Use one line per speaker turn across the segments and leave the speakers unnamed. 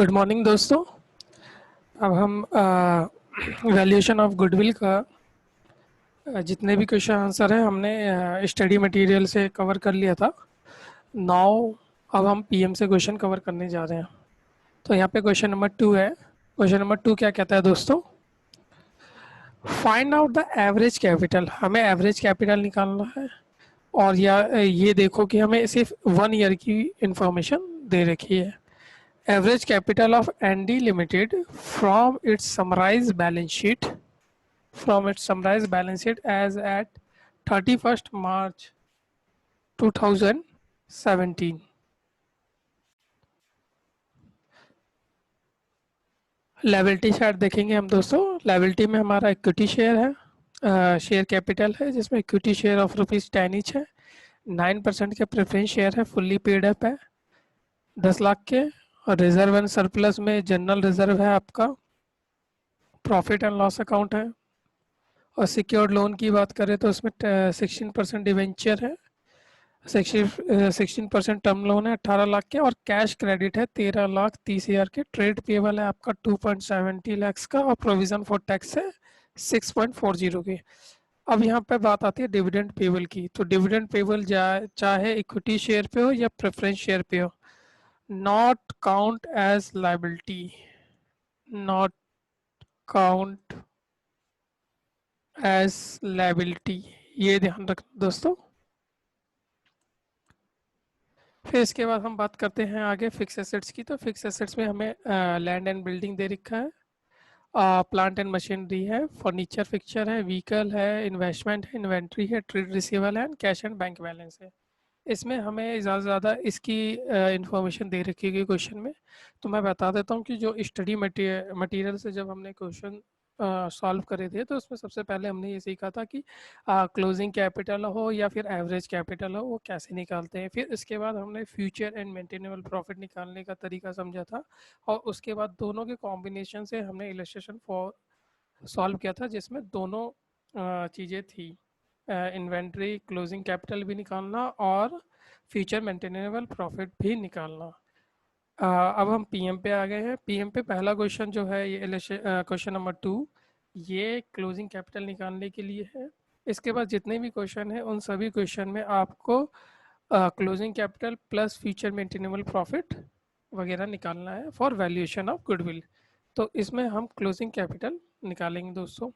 Good morning दोस्तों। अब हम वैल्यूएशन ऑफ गुडविल का जितने भी क्वेश्चन आंसर है हमने स्टडी मटेरियल से कवर कर लिया था। नाउ अब हम पीएम से क्वेश्चन कवर करने जा रहे हैं। तो यहाँ पे क्वेश्चन नंबर 2 है। क्वेश्चन नंबर 2 क्या कहता है दोस्तों? Find out the average capital. हमें एवरेज कैपिटल निकालना है और ये देखो कि हमें सिर्फ 1 ईयर की इंफॉर्मेशन दे रखी है। Average capital of ND Limited from its summarized balance sheet as at 31st March 2017। Liability chart देखेंगे हम दोस्तों। लायबिलिटी में हमारा इक्विटी शेयर है, शेयर कैपिटल है जिसमें इक्विटी शेयर ऑफ ₹10 ईच है। 9% के प्रेफरेंस शेयर है, फुल्ली पेड अप है 10 लाख के। और रिजर्व एंड सरप्लस में जनरल रिजर्व है आपका, प्रॉफिट एंड लॉस अकाउंट है। और सिक्योर्ड लोन की बात करें तो उसमें 16% डिवेंचर है, 16% टर्म लोन है 18 लाख के। और कैश क्रेडिट है 13,30,000 के। ट्रेड पेबल है आपका 2.70 लाख का और प्रोविजन फॉर टैक्स है 6.40 के। अब यहाँ पे बात आती है डिविडेंड पेबल की। तो डिविडेंड पेबल चाहे इक्विटी शेयर पे हो या प्रेफरेंस शेयर पे हो, not count as liability, not count as liability, ये ध्यान रखना दोस्तों। फिर इसके बाद हम बात करते हैं आगे फिक्स एसेट्स की। तो फिक्स एसेट्स में हमें लैंड एंड बिल्डिंग दे रखा है, प्लांट एंड मशीनरी है, फर्नीचर फिक्चर है, व्हीकल है, इन्वेस्टमेंट है, इन्वेंट्री है, ट्रेड रिसीवेबल है, कैश एंड बैंक बैलेंस है। इसमें हमें ज़्यादा से ज़्यादा इसकी इंफॉर्मेशन दे रखी है क्वेश्चन में। तो मैं बता देता हूँ कि जो स्टडी मटेरियल से जब हमने क्वेश्चन सॉल्व करे थे तो उसमें सबसे पहले हमने ये सीखा था कि क्लोजिंग कैपिटल हो या फिर एवरेज कैपिटल हो वो कैसे निकालते हैं। फिर इसके बाद हमने फ्यूचर एंड मेंटेनेबल प्रॉफिट निकालने का तरीका समझा था। और उसके बाद दोनों के कॉम्बिनेशन से हमने इलस्ट्रेशन फॉर सॉल्व किया था जिसमें दोनों चीज़ें थी, इन्वेंट्री क्लोजिंग कैपिटल भी निकालना और फ्यूचर मेंटेनेबल प्रॉफिट भी निकालना। अब हम पीएम पे आ गए हैं। पीएम पे पहला क्वेश्चन जो है ये क्वेश्चन नंबर 2, ये क्लोजिंग कैपिटल निकालने के लिए है। इसके बाद जितने भी क्वेश्चन हैं उन सभी क्वेश्चन में आपको closing capital plus future maintainable profit वगैरह निकालना है फॉर वैल्यूएशन ऑफ गुडविल। तो इसमें हम क्लोजिंग कैपिटल निकालेंगे दोस्तों।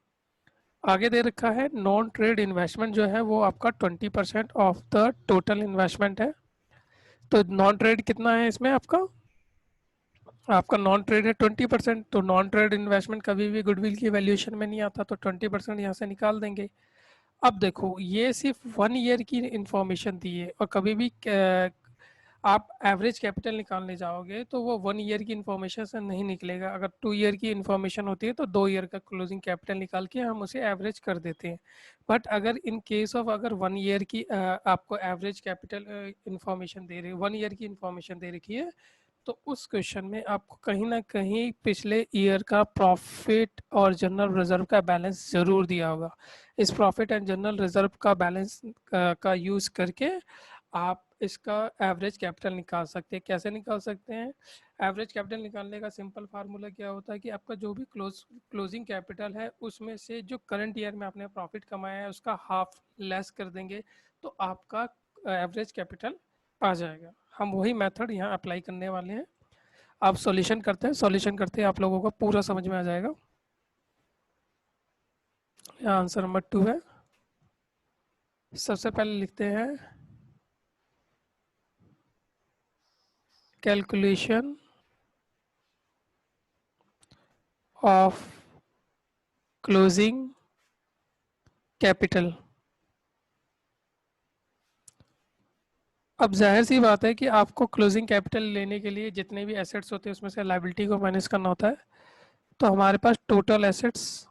आगे दे रखा है नॉन ट्रेड इन्वेस्टमेंट जो है वो आपका 20% ऑफ द टोटल इन्वेस्टमेंट है। तो नॉन ट्रेड कितना है इसमें आपका? आपका नॉन ट्रेड है 20%। तो नॉन ट्रेड इन्वेस्टमेंट कभी भी गुडविल की वैल्यूएशन में नहीं आता, तो 20% यहाँ से निकाल देंगे। अब देखो ये सिर्फ 1 ईयर की इंफॉर्मेशन दी है और कभी भी आप एवरेज कैपिटल निकालने जाओगे तो वो 1 ईयर की इंफॉर्मेशन से नहीं निकलेगा। अगर 2 ईयर की इंफॉर्मेशन होती है तो 2 ईयर का क्लोजिंग कैपिटल निकाल के हम उसे एवरेज कर देते हैं। बट अगर इन केस ऑफ अगर 1 ईयर की आपको एवरेज कैपिटल इंफॉर्मेशन दे रही है, 1 ईयर की इंफॉर्मेशन दे रखी है, तो उस क्वेश्चन में आपको कहीं ना कहीं पिछले ईयर का प्रॉफिट और जनरल रिजर्व का बैलेंस ज़रूर दिया होगा। इस प्रॉफिट एंड जनरल रिजर्व का बैलेंस का यूज़ करके आप इसका एवरेज कैपिटल निकाल सकते हैं। कैसे निकाल सकते हैं? एवरेज कैपिटल निकालने का सिंपल फार्मूला क्या होता है कि आपका जो भी क्लोजिंग कैपिटल है उसमें से जो करंट ईयर में आपने प्रॉफिट कमाया है उसका हाफ लेस कर देंगे तो आपका एवरेज कैपिटल आ जाएगा। हम वही मेथड यहाँ अप्लाई करने वाले हैं। आप सॉल्यूशन करते हैं, सॉल्यूशन करते हैं आप लोगों को पूरा समझ में आ जाएगा। यहाँ आंसर नंबर 2 है। सबसे पहले लिखते हैं कैलकुलेशन ऑफ क्लोजिंग कैपिटल। अब जाहिर सी बात है कि आपको क्लोजिंग कैपिटल लेने के लिए जितने भी एसेट्स होते हैं उसमें से लायबिलिटी को माइनस करना होता है। तो हमारे पास टोटल एसेट्स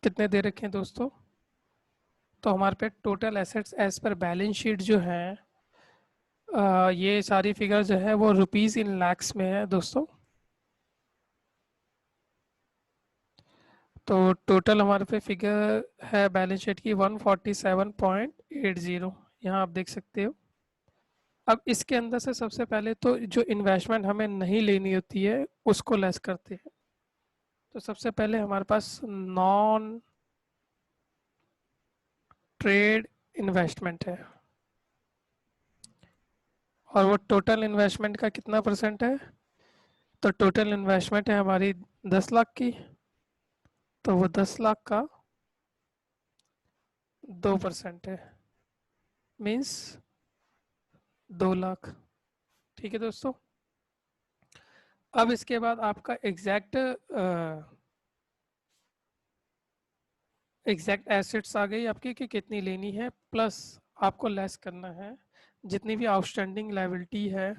कितने दे रखे हैं दोस्तों? तो हमारे पे total assets as per balance sheet जो है ये सारी फिगर जो है वो रुपीज़ इन लैक्स में है दोस्तों। तो टोटल हमारे पे फिगर है बैलेंस शीट की 147.80। यहाँ आप देख सकते हो अब इसके अंदर से सबसे पहले तो जो इन्वेस्टमेंट हमें नहीं लेनी होती है उसको लेस करते हैं। तो सबसे पहले हमारे पास नॉन ट्रेड इन्वेस्टमेंट है, और वो टोटल इन्वेस्टमेंट का कितना परसेंट है? तो टोटल इन्वेस्टमेंट है हमारी 10 लाख की, तो वो 10 लाख का 2% है, मीन्स 2 लाख। ठीक है दोस्तों। अब इसके बाद आपका एग्जैक्ट एसेट्स आ गई आपकी कि कितनी लेनी है, प्लस आपको लेस करना है जितनी भी आउटस्टैंडिंग लायबिलिटी है।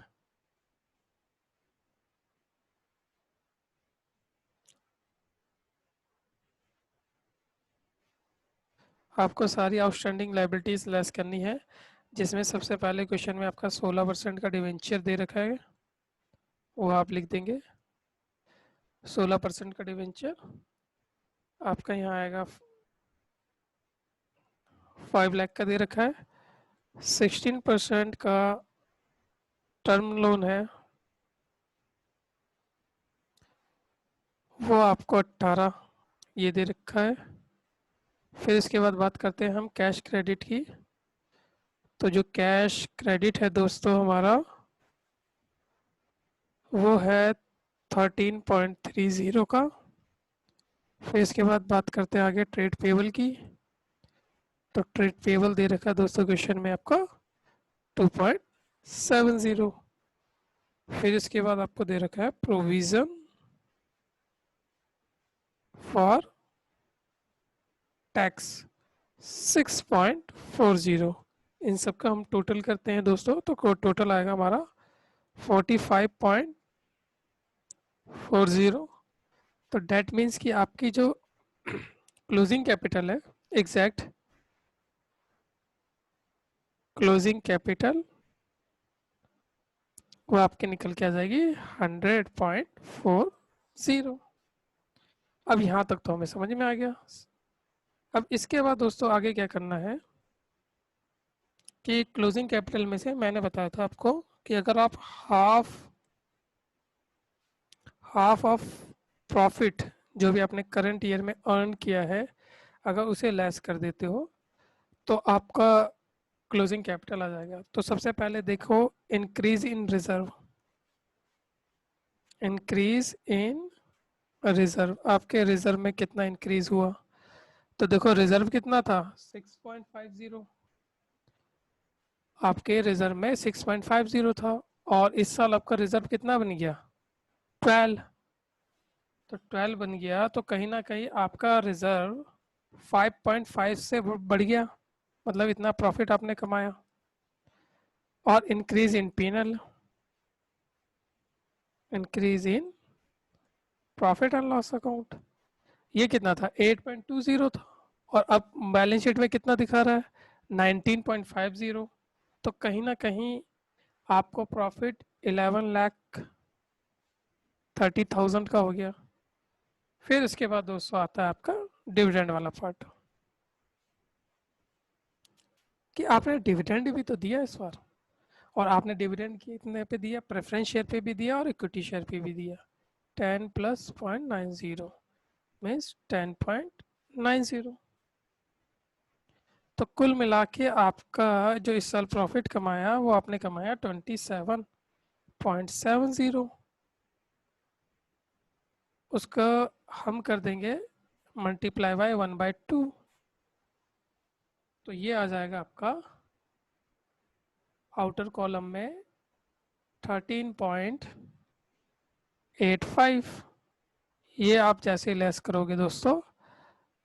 आपको सारी आउटस्टैंडिंग लायबिलिटीज लेस करनी है, जिसमें सबसे पहले क्वेश्चन में आपका 16% का डिवेंचर दे रखा है, वो आप लिख देंगे। 16% का डिवेंचर आपका यहाँ आएगा 5 लाख का दे रखा है। 16% का टर्म लोन है, वो आपको 18 ये दे रखा है। फिर इसके बाद बात करते हैं हम कैश क्रेडिट की। तो जो कैश क्रेडिट है दोस्तों हमारा, वो है 13.30 का। फिर इसके बाद बात करते हैं आगे ट्रेड पेबल की। तो ट्रेड पेबल दे रखा है दोस्तों क्वेश्चन में आपका 2.70। फिर इसके बाद आपको दे रखा है प्रोविजन फॉर टैक्स 6.40। इन सब का हम टोटल करते हैं दोस्तों, तो टोटल आएगा हमारा 45.40। तो डेट मीन्स कि आपकी जो क्लोजिंग कैपिटल है, एग्जैक्ट क्लोजिंग कैपिटल, वो आपके निकल के आ जाएगी 100.40। अब यहाँ तक तो हमें समझ में आ गया। अब इसके बाद दोस्तों आगे क्या करना है कि क्लोजिंग कैपिटल में से मैंने बताया था आपको कि अगर आप हाफ हाफ ऑफ प्रॉफिट जो भी आपने करंट ईयर में अर्न किया है, अगर उसे लेस कर देते हो तो आपका क्लोजिंग कैपिटल आ जाएगा। तो सबसे पहले देखो, increase in reserve. Increase in reserve, आपके रिजर्व में कितना इंक्रीज हुआ? तो देखो रिजर्व कितना था 6.50, आपके रिजर्व में 6.50 था, और इस साल आपका रिजर्व कितना बन गया 12। तो 12 बन गया, तो कहीं ना कहीं आपका रिजर्व 5.5 से बढ़ गया, मतलब इतना प्रॉफिट आपने कमाया। और increase in PNL, increase in profit and loss account, ये कितना था 8.20 था, और अब बैलेंस शीट में कितना दिखा रहा है 19.50। तो कहीं ना कहीं आपको प्रॉफिट 11,30,000 का हो गया। फिर इसके बाद दोस्तों आता है आपका डिविडेंड वाला पार्ट, कि आपने डिविडेंड भी तो दिया इस बार, और आपने डिविडेंड कितने पे दिया, प्रेफरेंस शेयर पे भी दिया और इक्विटी शेयर पे भी दिया। 10 प्लस 0.90 मीन्स 10.90। तो कुल मिला के आपका जो इस साल प्रॉफिट कमाया वो आपने कमाया 27.70। उसका हम कर देंगे मल्टीप्लाई बाय 1/2, तो ये आ जाएगा आपका आउटर कॉलम में 13.85। ये आप जैसे लेस करोगे दोस्तों,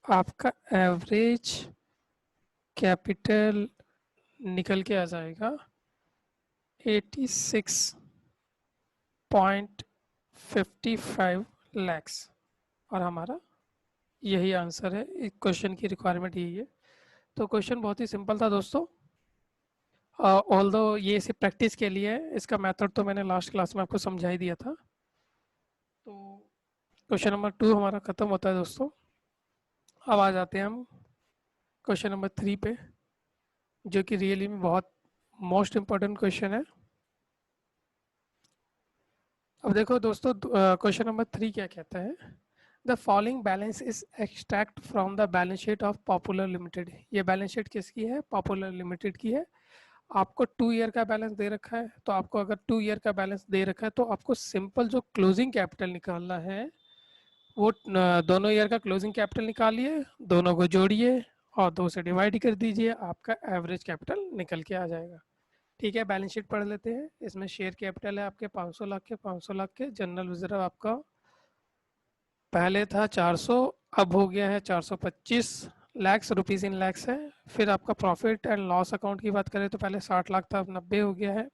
आपका एवरेज कैपिटल निकल के आ जाएगा 86.55 लैक्स। और हमारा यही आंसर है, इस क्वेश्चन की रिक्वायरमेंट यही है। तो क्वेश्चन बहुत ही सिंपल था दोस्तों, ऑल दो ये सिर्फ प्रैक्टिस के लिए है, इसका मेथड तो मैंने लास्ट क्लास में आपको समझा ही दिया था। तो क्वेश्चन नंबर 2 हमारा ख़त्म होता है दोस्तों। अब आ जाते हैं हम क्वेश्चन नंबर 3 पे, जो कि रियली में बहुत मोस्ट इम्पोर्टेंट क्वेश्चन है। अब देखो दोस्तों, क्वेश्चन नंबर 3 क्या कहता है, the following balance is extract from the balance sheet of popular limited. ये बैलेंस शीट किसकी है? पॉपुलर लिमिटेड की है। आपको 2 ईयर का बैलेंस दे रखा है, तो आपको अगर 2 ईयर का बैलेंस दे रखा है तो आपको सिंपल जो क्लोजिंग कैपिटल निकालना है वो दोनों ईयर का क्लोजिंग कैपिटल निकालिए, दोनों को जोड़िए और 2 से डिवाइड कर दीजिए, आपका एवरेज कैपिटल निकल के आ जाएगा। ठीक है, बैलेंस शीट पढ़ लेते हैं। इसमें शेयर कैपिटल है आपके 500 लाख के, 500 लाख के। जनरल रिजर्व आपका पहले था 400, अब हो गया है 425 लैक्स, रुपीज इन लैक्स है। फिर आपका प्रॉफिट एंड लॉस अकाउंट की बात करें तो पहले 60 लाख था, अब 90 हो गया है।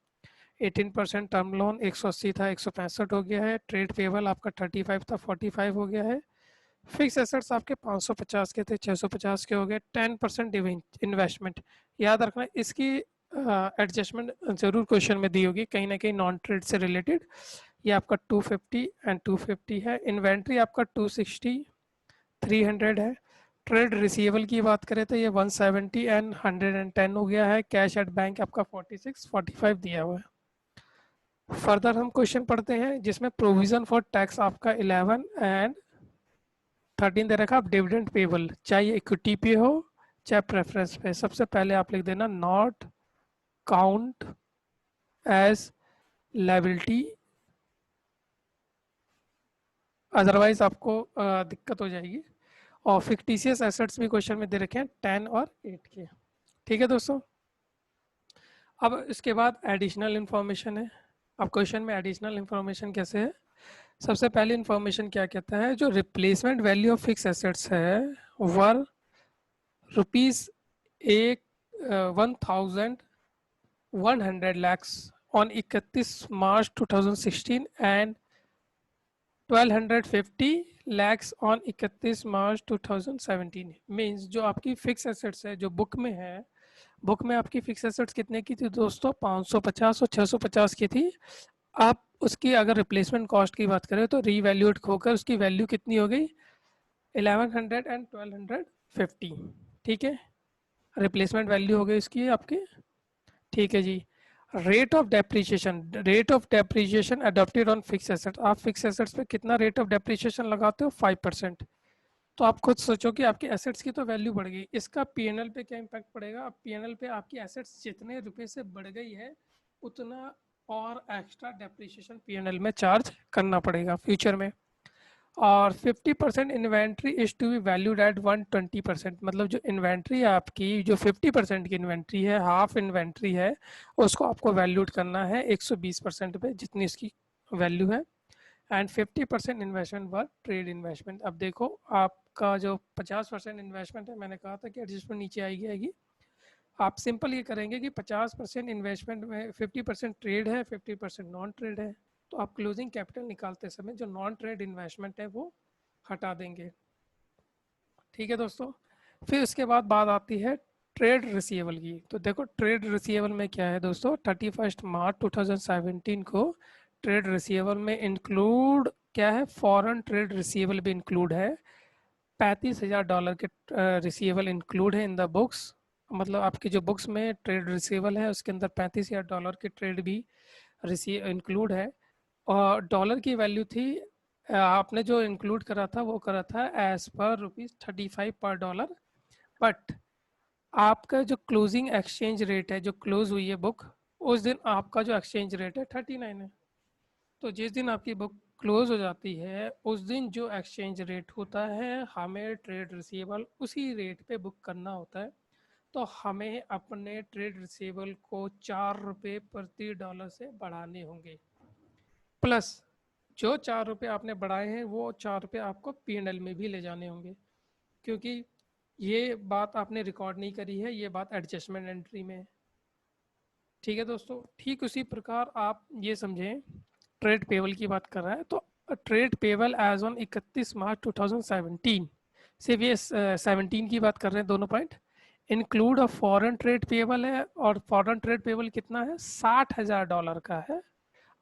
18% टर्म लोन 180 था, 165 हो गया है। ट्रेड पेबल आपका 35 था, 45 हो गया है। फिक्स एसेट्स आपके 550 के थे, 650 के हो गए। 10% इन्वेस्टमेंट, याद रखना इसकी एडजस्टमेंट जरूर क्वेश्चन में दी होगी कहीं ना कहीं नॉन ट्रेड से रिलेटेड। ये आपका 250 एंड 250 है। इन्वेंट्री आपका 260, 300 है। ट्रेड रिसीवेबल की बात करें तो ये 170 एंड 110 हो गया है। कैश एट बैंक आपका 46, 45 दिया हुआ है। फर्दर हम क्वेश्चन पढ़ते हैं जिसमें प्रोविजन फॉर टैक्स आपका 11 एंड 13 दे रखा। आप डिविडेंड पेबल चाहे इक्विटी पे हो चाहे प्रेफरेंस पे, सबसे पहले आप लिख देना not count as liability, otherwise आपको दिक्कत हो जाएगी। और फिक्टिशियस एसेट्स भी क्वेश्चन में दे रखे हैं 10 और 8 के। ठीक है दोस्तों, अब इसके बाद एडिशनल इंफॉर्मेशन है। अब क्वेश्चन में एडिशनल इंफॉर्मेशन कैसे है? सबसे पहले इंफॉर्मेशन क्या कहता है, जो replacement value of fix assets है वर rupees 1,100 lakhs on 31 March 2016 and 1,250 lakhs on 31 March 2017। Means जो आपकी फिक्स एसेट्स है जो बुक में है, बुक में आपकी फिक्स एसेट्स कितने की थी दोस्तों? 550 और 650 की थी। आप उसकी अगर रिप्लेसमेंट कॉस्ट की बात करें तो रीवैल्यूएट होकर उसकी वैल्यू कितनी हो गई? 1100 एंड 1250। ठीक है, रिप्लेसमेंट वैल्यू हो गई इसकी आपकी। ठीक है जी। Rate of depreciation, rate of depreciation adopted on fix assets. आप फिक्स एसेट्स पे कितना रेट ऑफ डेप्रीशिएशन लगाते हो? 5%। तो आप खुद सोचो कि आपकी एसेट्स की तो वैल्यू बढ़ गई, इसका पीएनएल पे क्या इम्पैक्ट पड़ेगा? पीएनएल पे आपकी एसेट्स जितने रुपए से बढ़ गई है उतना और एक्स्ट्रा डेप्रीशिएशन पीएनएल में चार्ज करना पड़ेगा फ्यूचर में। और 50% inventory is to be valued at 120%। मतलब जो इन्वेंट्री है आपकी, जो 50% की इन्वेंट्री है, हाफ इन्वेंट्री है, उसको आपको वैल्यूड करना है 120% पे जितनी इसकी वैल्यू है। And 50% investment were trade investment. अब देखो आपका जो 50% इन्वेस्टमेंट है, मैंने कहा था कि एडजस्टमेंट नीचे आएगी। आप सिंपल ये करेंगे कि 50% इन्वेस्टमेंट में 50% ट्रेड है, 50% नॉन ट्रेड है। तो आप क्लोजिंग कैपिटल निकालते समय जो नॉन ट्रेड इन्वेस्टमेंट है वो हटा देंगे। ठीक है दोस्तों, फिर उसके बाद बात आती है ट्रेड रिसीवेबल की। तो देखो ट्रेड रिसीवेबल में क्या है दोस्तों, 31 मार्च 2017 को ट्रेड रिसीवेबल में इंक्लूड क्या है? फॉरेन ट्रेड रिसीवेबल भी इंक्लूड है। $35,000 के रिसीवेबल इंक्लूड है इन द बुक्स। मतलब आपकी जो बुक्स में ट्रेड रिसीवेबल है उसके अंदर $35,000 के ट्रेड भी रिसीव इंक्लूड है। और डॉलर की वैल्यू थी, आपने जो इंक्लूड करा था वो करा था एज पर ₹35 पर डॉलर। बट आपका जो क्लोजिंग एक्सचेंज रेट है, जो क्लोज हुई है बुक, उस दिन आपका जो एक्सचेंज रेट है 39 है। तो जिस दिन आपकी बुक क्लोज हो जाती है उस दिन जो एक्सचेंज रेट होता है हमें ट्रेड रिसीवेबल उसी रेट पे बुक करना होता है। तो हमें अपने ट्रेड रिसीवेबल को 4 रुपये प्रति डॉलर से बढ़ाने होंगे। प्लस जो 4 रुपये आपने बढ़ाए हैं वो 4 रुपये आपको पीएनएल में भी ले जाने होंगे, क्योंकि ये बात आपने रिकॉर्ड नहीं करी है, ये बात एडजस्टमेंट एंट्री में है। ठीक है दोस्तों, ठीक उसी प्रकार आप ये समझें, ट्रेड पेबल की बात कर रहा है तो ट्रेड पेबल एज ऑन 31 मार्च 2017, सिर्फ ये 17 की बात कर रहे हैं दोनों point. Include of foreign trade payable है, और फॉरेन ट्रेड पेबल कितना है? $60,000 का है।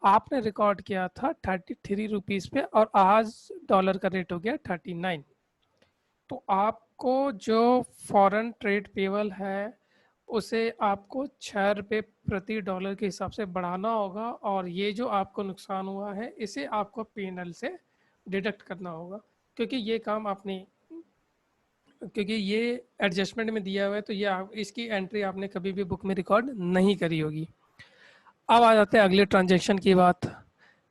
आपने रिकॉर्ड किया था 33 रुपीज़ पे और आज डॉलर का रेट हो गया 39। तो आपको जो फॉरेन ट्रेड पेबल है उसे आपको 6 रुपये प्रति डॉलर के हिसाब से बढ़ाना होगा, और ये जो आपको नुकसान हुआ है इसे आपको पीएनएल से डिडक्ट करना होगा, क्योंकि ये काम आपने, क्योंकि ये एडजस्टमेंट में दिया हुआ है, तो ये इसकी एंट्री आपने कभी भी बुक में रिकॉर्ड नहीं करी होगी। अब आ जाते हैं अगले ट्रांजेक्शन की बात,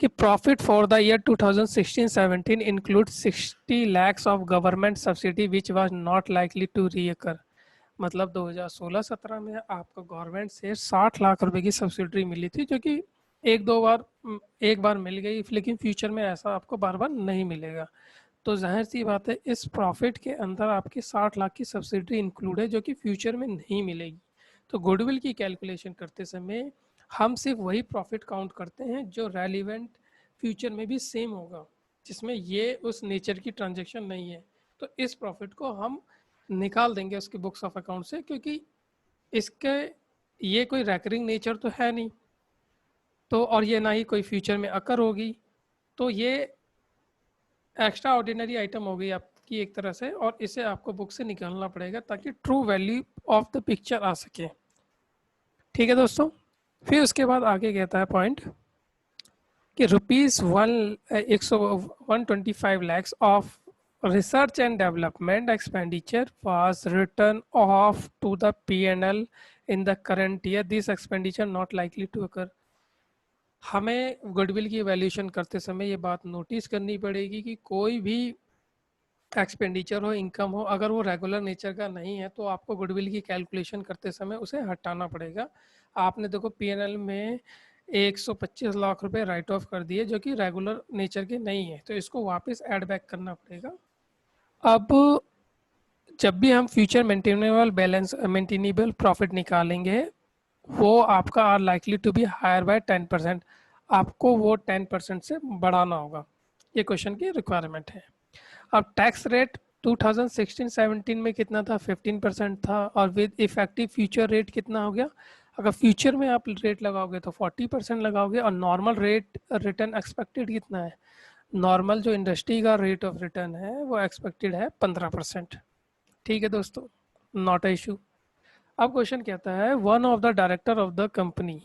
कि profit for the year 2016-17 include 60 lakhs of government subsidy which was not likely to reoccur. मतलब 2016-17 में आपको गवर्नमेंट से 60 लाख रुपए की सब्सिडी मिली थी, जो कि एक दो बार एक बार मिल गई, लेकिन फ्यूचर में ऐसा आपको बार बार नहीं मिलेगा। तो जाहिर सी बात है इस प्रॉफिट के अंदर आपके 60 लाख की सब्सिडी इंक्लूड है, जो कि फ्यूचर में नहीं मिलेगी। तो गुडविल की कैलकुलेशन करते समय हम सिर्फ वही प्रॉफिट काउंट करते हैं जो रेलिवेंट फ्यूचर में भी सेम होगा, जिसमें ये उस नेचर की ट्रांजेक्शन नहीं है। तो इस प्रॉफिट को हम निकाल देंगे उसके बुक्स ऑफ अकाउंट से, क्योंकि इसके ये कोई रैकरिंग नेचर तो है नहीं, तो और ये ना ही कोई फ्यूचर में अकर होगी, तो ये एक्स्ट्रा ऑर्डिनरी आइटम हो गई आपकी एक तरह से, और इसे आपको बुक से निकालना पड़ेगा ताकि true value of the picture आ सके। ठीक है दोस्तों, फिर उसके बाद आगे कहता है पॉइंट कि ₹125 lakhs of research and development expenditure was written off to the PNL in the current year, this expenditure not likely to occur. हमें गुडविल की वैल्यूएशन करते समय ये बात नोटिस करनी पड़ेगी कि कोई भी एक्सपेंडिचर हो, इनकम हो, अगर वो रेगुलर नेचर का नहीं है तो आपको गुडविल की कैलकुलेशन करते समय उसे हटाना पड़ेगा। आपने देखो पीएनएल में 125 लाख रुपए राइट ऑफ कर दिए जो कि रेगुलर नेचर के नहीं है, तो इसको वापस ऐड बैक करना पड़ेगा। अब जब भी हम future maintainable balance maintainable profit निकालेंगे, वो आपका are likely to be higher by 10%, आपको वो 10% से बढ़ाना होगा। ये क्वेश्चन की रिक्वायरमेंट है। अब टैक्स रेट 2016-17 में कितना था? 15% था, और विद इफेक्टिव फ्यूचर रेट कितना हो गया? अगर फ्यूचर में आप रेट लगाओगे तो 40% लगाओगे, और नॉर्मल रेट रिटर्न एक्सपेक्टेड कितना है? नॉर्मल जो इंडस्ट्री का रेट ऑफ रिटर्न है वो एक्सपेक्टेड है 15%। ठीक है दोस्तों, नॉट अ इशू। अब क्वेश्चन कहता है one of the director of the company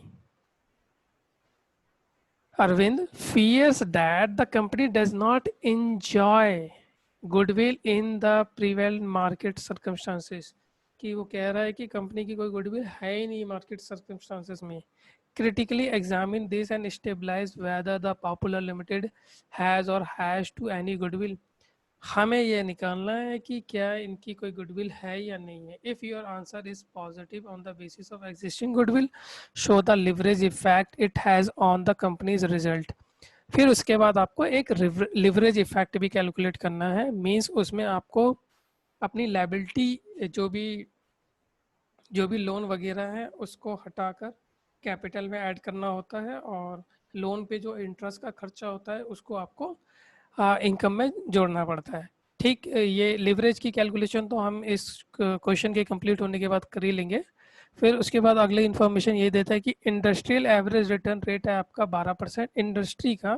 Arvind fears that the company does not enjoy goodwill in the prevalent market circumstances, कि वो कह रहा है कि कंपनी की कोई गुडविल है ही नहीं मार्केट सर्कमस्टांसेस में। Critically examine this and stabilise whether the Popular Limited has or has to any goodwill. हमें यह निकालना है कि क्या इनकी कोई गुडविल है या नहीं है। If your answer is positive on the basis of existing goodwill, show the leverage effect it has on the companies result. फिर उसके बाद आपको एक लिवरेज इफेक्ट भी कैलकुलेट करना है, मींस उसमें आपको अपनी लायबिलिटी जो भी लोन वगैरह है उसको हटाकर कैपिटल में ऐड करना होता है, और लोन पे जो इंटरेस्ट का खर्चा होता है उसको आपको इनकम में जोड़ना पड़ता है। ठीक, ये लिवरेज की कैलकुलेशन तो हम इस क्वेश्चन के कंप्लीट होने के बाद कर ही लेंगे। फिर उसके बाद अगली इन्फॉर्मेशन ये देता है कि इंडस्ट्रियल एवरेज रिटर्न रेट है आपका 12% इंडस्ट्री का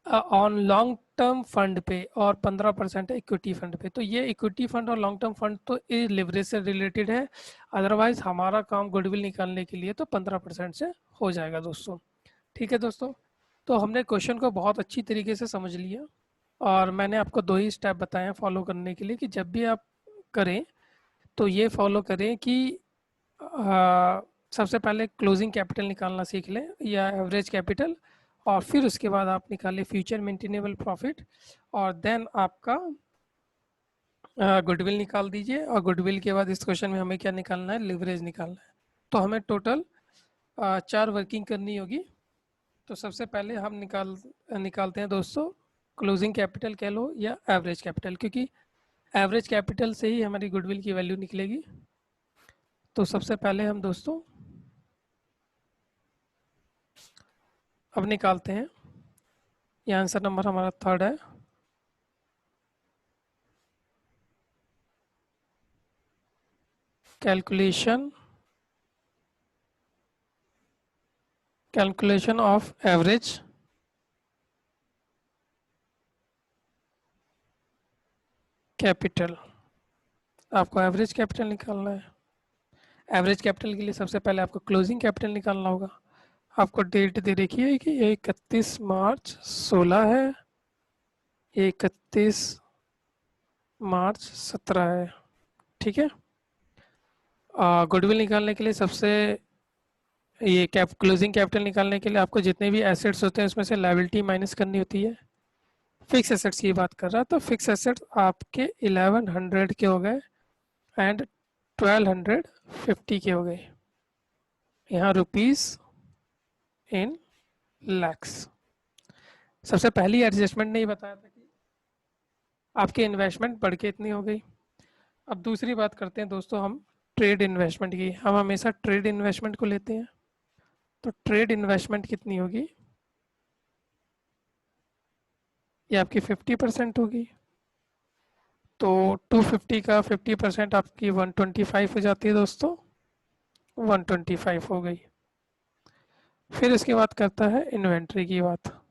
ऑन लॉन्ग टर्म फंड पे, और 15% है इक्विटी फंड पे। तो ये इक्विटी फंड और लॉन्ग टर्म फंड तो इस लिवरेज से रिलेटेड है, अदरवाइज हमारा काम गुडविल निकालने के लिए तो 15% से हो जाएगा दोस्तों। ठीक है दोस्तों, तो हमने क्वेश्चन को बहुत अच्छी तरीके से समझ लिया, और मैंने आपको दो ही स्टेप बताए हैं फॉलो करने के लिए, कि जब भी आप करें तो ये फॉलो करें कि सबसे पहले क्लोजिंग कैपिटल निकालना सीख लें या एवरेज कैपिटल, और फिर उसके बाद आप निकालें फ्यूचर मेंटेनेबल प्रॉफिट, और देन आपका गुडविल निकाल दीजिए। और गुडविल के बाद इस क्वेश्चन में हमें क्या निकालना है? लिवरेज निकालना है। तो हमें टोटल 4 वर्किंग करनी होगी। तो सबसे पहले हम निकालते हैं दोस्तों क्लोजिंग कैपिटल कह लो या एवरेज कैपिटल, क्योंकि एवरेज कैपिटल से ही हमारी गुडविल की वैल्यू निकलेगी। तो सबसे पहले हम दोस्तों अब निकालते हैं। ये आंसर नंबर हमारा 3rd है। कैलकुलेशन ऑफ एवरेज कैपिटल, आपको एवरेज कैपिटल निकालना है। एवरेज कैपिटल के लिए सबसे पहले आपको क्लोजिंग कैपिटल निकालना होगा। आपको डेट दे रखी है कि 31 मार्च 16 है, 31 मार्च 17 है। ठीक है। गुडविल निकालने के लिए सबसे ये क्लोजिंग कैपिटल निकालने के लिए आपको जितने भी एसेट्स होते हैं उसमें से लायबिलिटी माइनस करनी होती है। फिक्स एसेट्स की बात कर रहा तो फिक्स एसेट्स आपके 1100 के हो गए एंड 1250 के हो गए। यहाँ रुपीस इन लैक्स। सबसे पहली एडजस्टमेंट नहीं बताया था कि आपकी इन्वेस्टमेंट बढ़ के इतनी हो गई। अब दूसरी बात करते हैं दोस्तों हम ट्रेड इन्वेस्टमेंट की। हम हमेशा ट्रेड इन्वेस्टमेंट को लेते हैं। तो ट्रेड इन्वेस्टमेंट कितनी होगी? ये आपकी 50% होगी। तो 250 का 50% आपकी 125 हो जाती है दोस्तों। 125 हो गई। फिर इसके बाद करता है इन्वेंट्री की बात।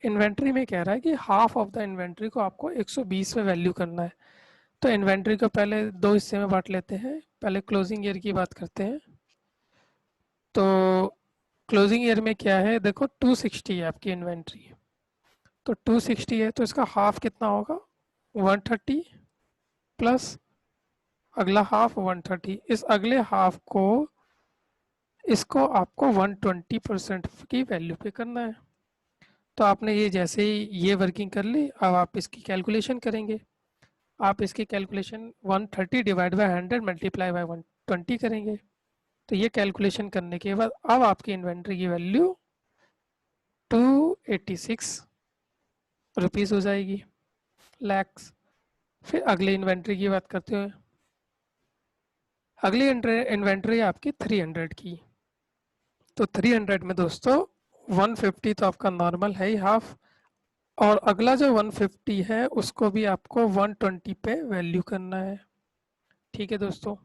इन्वेंट्री में कह रहा है कि हाफ ऑफ द इन्वेंट्री को आपको 120 में वैल्यू करना है। तो इन्वेंट्री को पहले दो हिस्से में बांट लेते हैं। पहले क्लोजिंग ईयर की बात करते हैं। तो क्लोजिंग ईयर में क्या है, देखो 260 है आपकी इन्वेंट्री। तो 260 है तो इसका हाफ कितना होगा? 130 प्लस अगला हाफ 130। इस अगले हाफ को इसको आपको 120% की वैल्यू पे करना है। तो आपने ये जैसे ही ये वर्किंग कर ली, अब आप इसकी कैलकुलेशन करेंगे। आप इसकी calculation 130 divide by 100 multiply by 120 करेंगे। तो ये कैलकुलेशन करने के बाद अब आपकी इन्वेंट्री की वैल्यू 286 रुपीज़ हो जाएगी, लैक्स। फिर अगली इन्वेंट्री की बात करते हुए अगली इन्वेंट्री आपकी 300 की। तो 300 में दोस्तों 150 तो आपका नॉर्मल है ही हाफ, और अगला जो 150 है उसको भी आपको 120 पे वैल्यू करना है। ठीक है दोस्तों।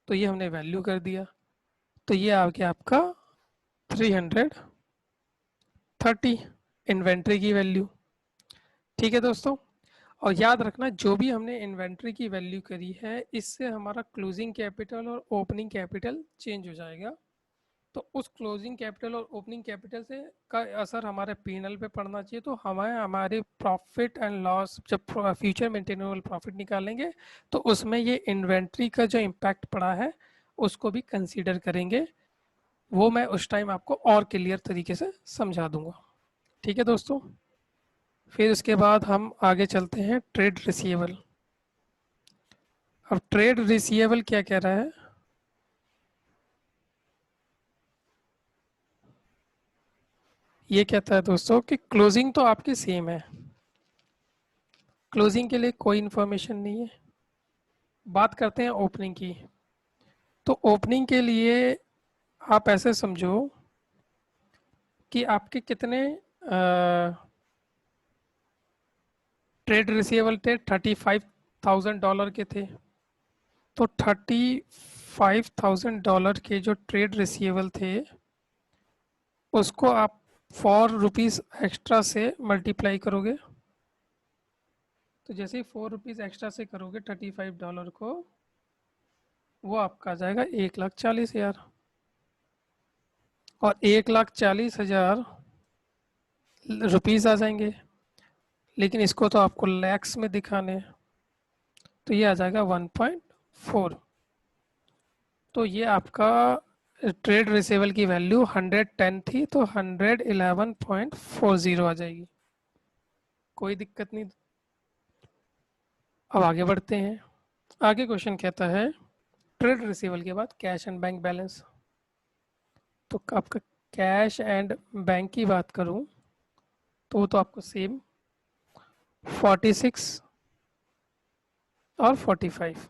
तो ये हमने वैल्यू कर दिया। तो ये आ गया आपका 330 इन्वेंट्री की वैल्यू। ठीक है दोस्तों। और याद रखना जो भी हमने इन्वेंट्री की वैल्यू करी है इससे हमारा क्लोजिंग कैपिटल और ओपनिंग कैपिटल चेंज हो जाएगा। तो उस क्लोजिंग कैपिटल और ओपनिंग कैपिटल से का असर हमारे पीएनएल पे पड़ना चाहिए। तो हमें हमारे प्रॉफिट एंड लॉस जब फ्यूचर मेंटेनेबल प्रॉफिट निकालेंगे तो उसमें ये इन्वेंट्री का जो इम्पैक्ट पड़ा है उसको भी कंसीडर करेंगे। वो मैं उस टाइम आपको और क्लियर तरीके से समझा दूंगा। ठीक है दोस्तों। फिर इसके बाद हम आगे चलते हैं ट्रेड रिसीवेबल। अब ट्रेड रिसीवेबल क्या कह रहा है? ये कहता है दोस्तों कि क्लोजिंग तो आपकी सेम है, क्लोजिंग के लिए कोई इंफॉर्मेशन नहीं है। बात करते हैं ओपनिंग की। तो ओपनिंग के लिए आप ऐसे समझो कि आपके कितने ट्रेड रिसीवेबल थे? $35,000 के थे। तो $35,000 के जो ट्रेड रिसीवेबल थे उसको आप 4 रुपीज़ एक्स्ट्रा से मल्टीप्लाई करोगे। तो जैसे ही 4 रुपीज़ एक्स्ट्रा से करोगे $35 को, वो आपका आ जाएगा 1,40,000। और 1,40,000 रुपीज़ आ जाएंगे। लेकिन इसको तो आपको लैक्स में दिखाने हैं। तो ये आ जाएगा 1.4। तो ये आपका ट्रेड रिसीवेबल की वैल्यू 110 थी तो 111.40 आ जाएगी। कोई दिक्कत नहीं। अब आगे बढ़ते हैं। आगे क्वेश्चन कहता है ट्रेड रिसीवेबल के बाद कैश एंड बैंक बैलेंस। तो आपका कैश एंड बैंक की बात करूं तो वो तो आपको सेम 46 और 45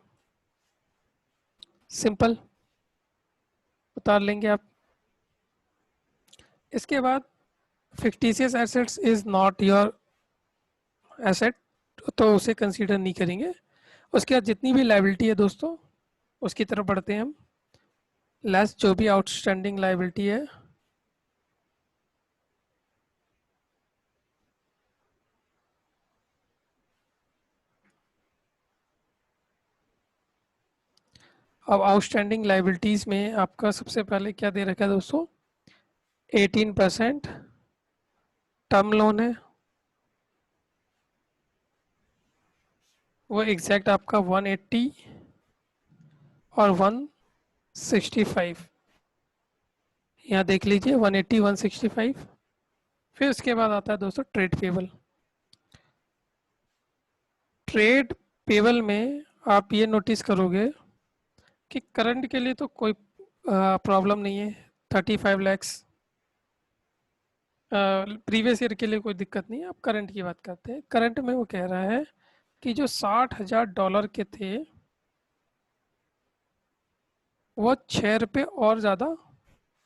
सिंपल उतार लेंगे आप। इसके बाद fictitious assets is not your asset, तो उसे कंसीडर नहीं करेंगे। उसके बाद जितनी भी लाइबिलिटी है दोस्तों उसकी तरफ बढ़ते हैं हम। लेस जो भी आउटस्टैंडिंग लाइबिलिटी है अब आउटस्टैंडिंग लाइबिलिटीज में आपका सबसे पहले क्या दे रखा है दोस्तों, 18% टर्म लोन है, वो एग्जैक्ट आपका 180 और 165, यहाँ देख लीजिए 180 165। फिर उसके बाद आता है दोस्तों ट्रेड पेबल। ट्रेड पेबल में आप ये नोटिस करोगे कि करंट के लिए तो कोई प्रॉब्लम नहीं है, 35 lakhs। प्रीवियस ईयर के लिए कोई दिक्कत नहीं है। आप करंट की बात करते हैं, करंट में वो कह रहा है कि जो $60,000 के थे वो ₹6 और ज़्यादा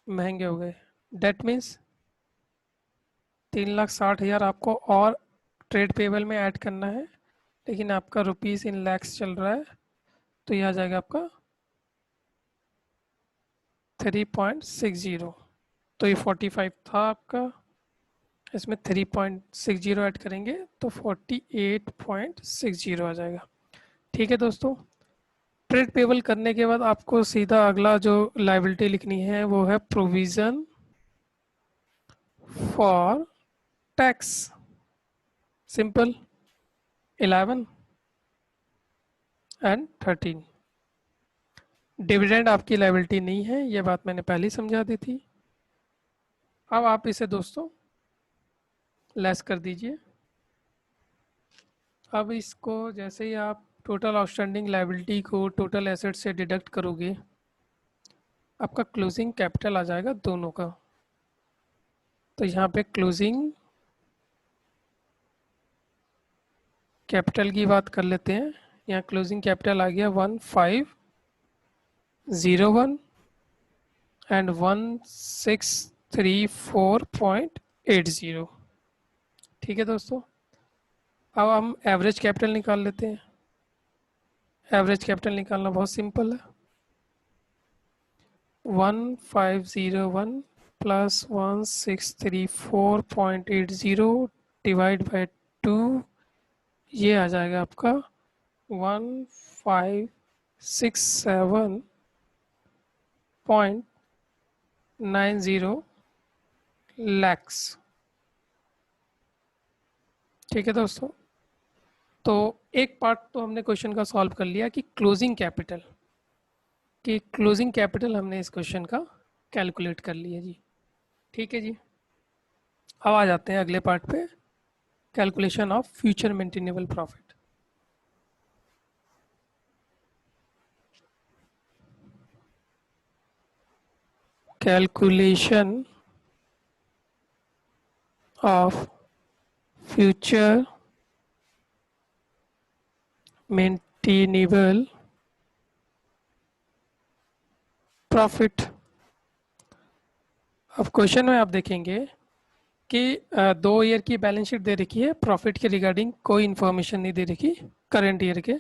महंगे हो गए। डेट मीन्स 3,60,000 आपको और ट्रेड पेबल में ऐड करना है, लेकिन आपका रुपीस इन लैक्स चल रहा है, तो यह आ जाएगा आपका 3.60। तो ये 45 था आपका, इसमें 3.60 ऐड करेंगे तो 48.60 आ जाएगा। ठीक है दोस्तों, ट्रेड पेबल करने के बाद आपको सीधा अगला जो लाइबिलिटी लिखनी है वो है provision for tax. Simple, 11 and 13। Dividend आपकी लाइबिलिटी नहीं है, ये बात मैंने पहले ही समझा दी थी। अब आप इसे दोस्तों लेस कर दीजिए। अब इसको जैसे ही आप टोटल आउटस्टैंडिंग लाइबिलिटी को टोटल एसेट से डिडक्ट करोगे, आपका क्लोजिंग कैपिटल आ जाएगा दोनों का। तो यहाँ पे क्लोजिंग कैपिटल की बात कर लेते हैं। यहाँ क्लोजिंग कैपिटल आ गया 1501 एंड 1634.80। ठीक है दोस्तों, अब हम एवरेज कैपिटल निकाल लेते हैं। एवरेज कैपिटल निकालना बहुत सिंपल है, 1501 प्लस 1634.80 डिवाइड बाई 2, ये आ जाएगा आपका 1567.90 lakhs। ठीक है दोस्तों, तो एक पार्ट तो हमने क्वेश्चन का सॉल्व कर लिया कि क्लोजिंग कैपिटल, कि क्लोजिंग कैपिटल हमने इस क्वेश्चन का कैलकुलेट कर लिया जी। ठीक है जी, अब आ जाते हैं अगले पार्ट पे, calculation of future maintainable profit. Calculation of future maintainable profit. अब क्वेश्चन में आप देखेंगे कि 2 ईयर की बैलेंस शीट दे रखी है, प्रॉफिट के रिगार्डिंग कोई इन्फॉर्मेशन नहीं दे रखी करंट ईयर के।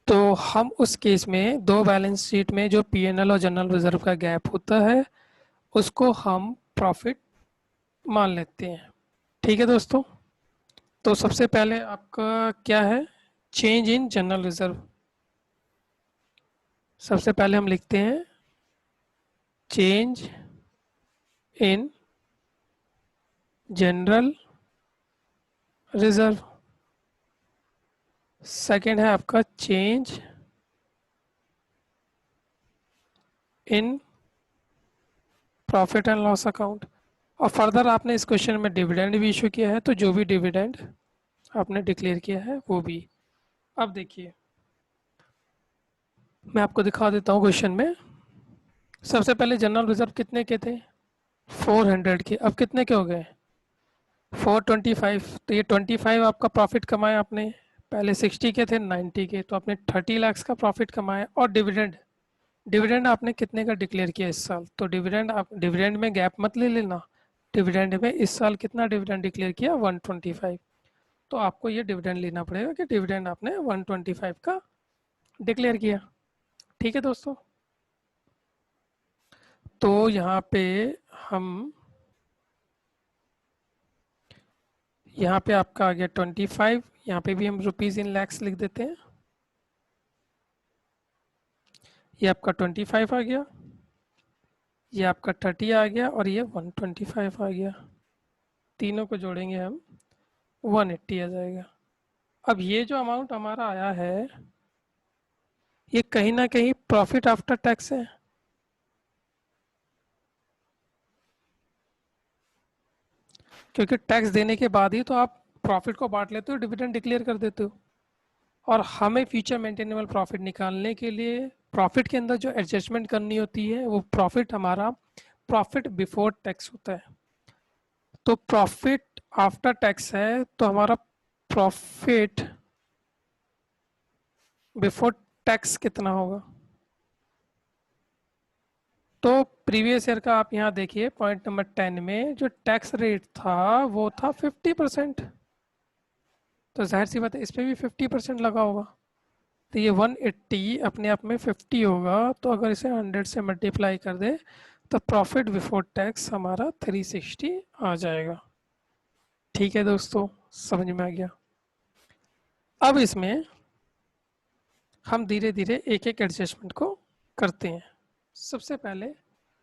तो हम उस केस में दो बैलेंस शीट में जो पीएनएल और जनरल रिजर्व का गैप होता है उसको हम प्रॉफिट मान लेते हैं। ठीक है दोस्तों, तो सबसे पहले आपका क्या है, चेंज इन जनरल रिजर्व। सबसे पहले हम लिखते हैं change in general reserve. Second है आपका change in profit and loss account. और फर्दर आपने इस क्वेश्चन में डिविडेंड भी इशू किया है, तो जो भी डिविडेंड आपने डिक्लेयर किया है वो भी। अब देखिए, मैं आपको दिखा देता हूँ क्वेश्चन में। सबसे पहले जनरल रिजर्व कितने के थे, 400 के, अब कितने के हो गए, 425। तो ये 25 आपका प्रॉफिट कमाया आपने, पहले 60 के थे 90 के, तो आपने 30 lakhs का प्रॉफिट कमाया। और डिविडेंड, डिविडेंड आपने कितने का डिक्लेयर किया इस साल, तो डिविडेंड आप डिविडेंड में गैप मत ले लेना। डिविडेंड में इस साल कितना डिविडेंड डिक्लेयर किया, 125। तो आपको ये डिविडेंड लेना पड़ेगा कि डिविडेंड आपने 125 का डिक्लेयर किया। ठीक है दोस्तों, तो यहाँ पे हम, यहाँ पे आपका आ गया 25, यहाँ पे भी हम रुपीज़ इन लैक्स लिख देते हैं। ये आपका 25 आ गया, ये आपका 30 आ गया और ये 125 आ गया। तीनों को जोड़ेंगे हम 180 आ जाएगा। अब ये जो अमाउंट हमारा आया है ये कहीं ना कहीं प्रॉफिट आफ्टर टैक्स है, क्योंकि टैक्स देने के बाद ही तो आप प्रॉफिट को बांट लेते हो, डिविडेंड डिक्लेयर कर देते हो। और हमें फ्यूचर मेंटेनेबल प्रॉफिट निकालने के लिए प्रॉफिट के अंदर जो एडजस्टमेंट करनी होती है वो प्रॉफिट हमारा प्रॉफिट बिफोर टैक्स होता है। तो प्रॉफिट आफ्टर टैक्स है तो हमारा प्रॉफिट बिफोर टैक्स कितना होगा। तो प्रीवियस ईयर का आप यहाँ देखिए पॉइंट नंबर 10 में जो टैक्स रेट था वो था 50%। तो जाहिर सी बात है इस पर भी 50% लगा होगा। तो ये 180 अपने आप में 50 होगा, तो अगर इसे 100 से मल्टीप्लाई कर दे तो प्रॉफिट बिफोर टैक्स हमारा 360 आ जाएगा। ठीक है दोस्तों, समझ में आ गया। अब इसमें हम धीरे धीरे एक एक एडजस्टमेंट को करते हैं। सबसे पहले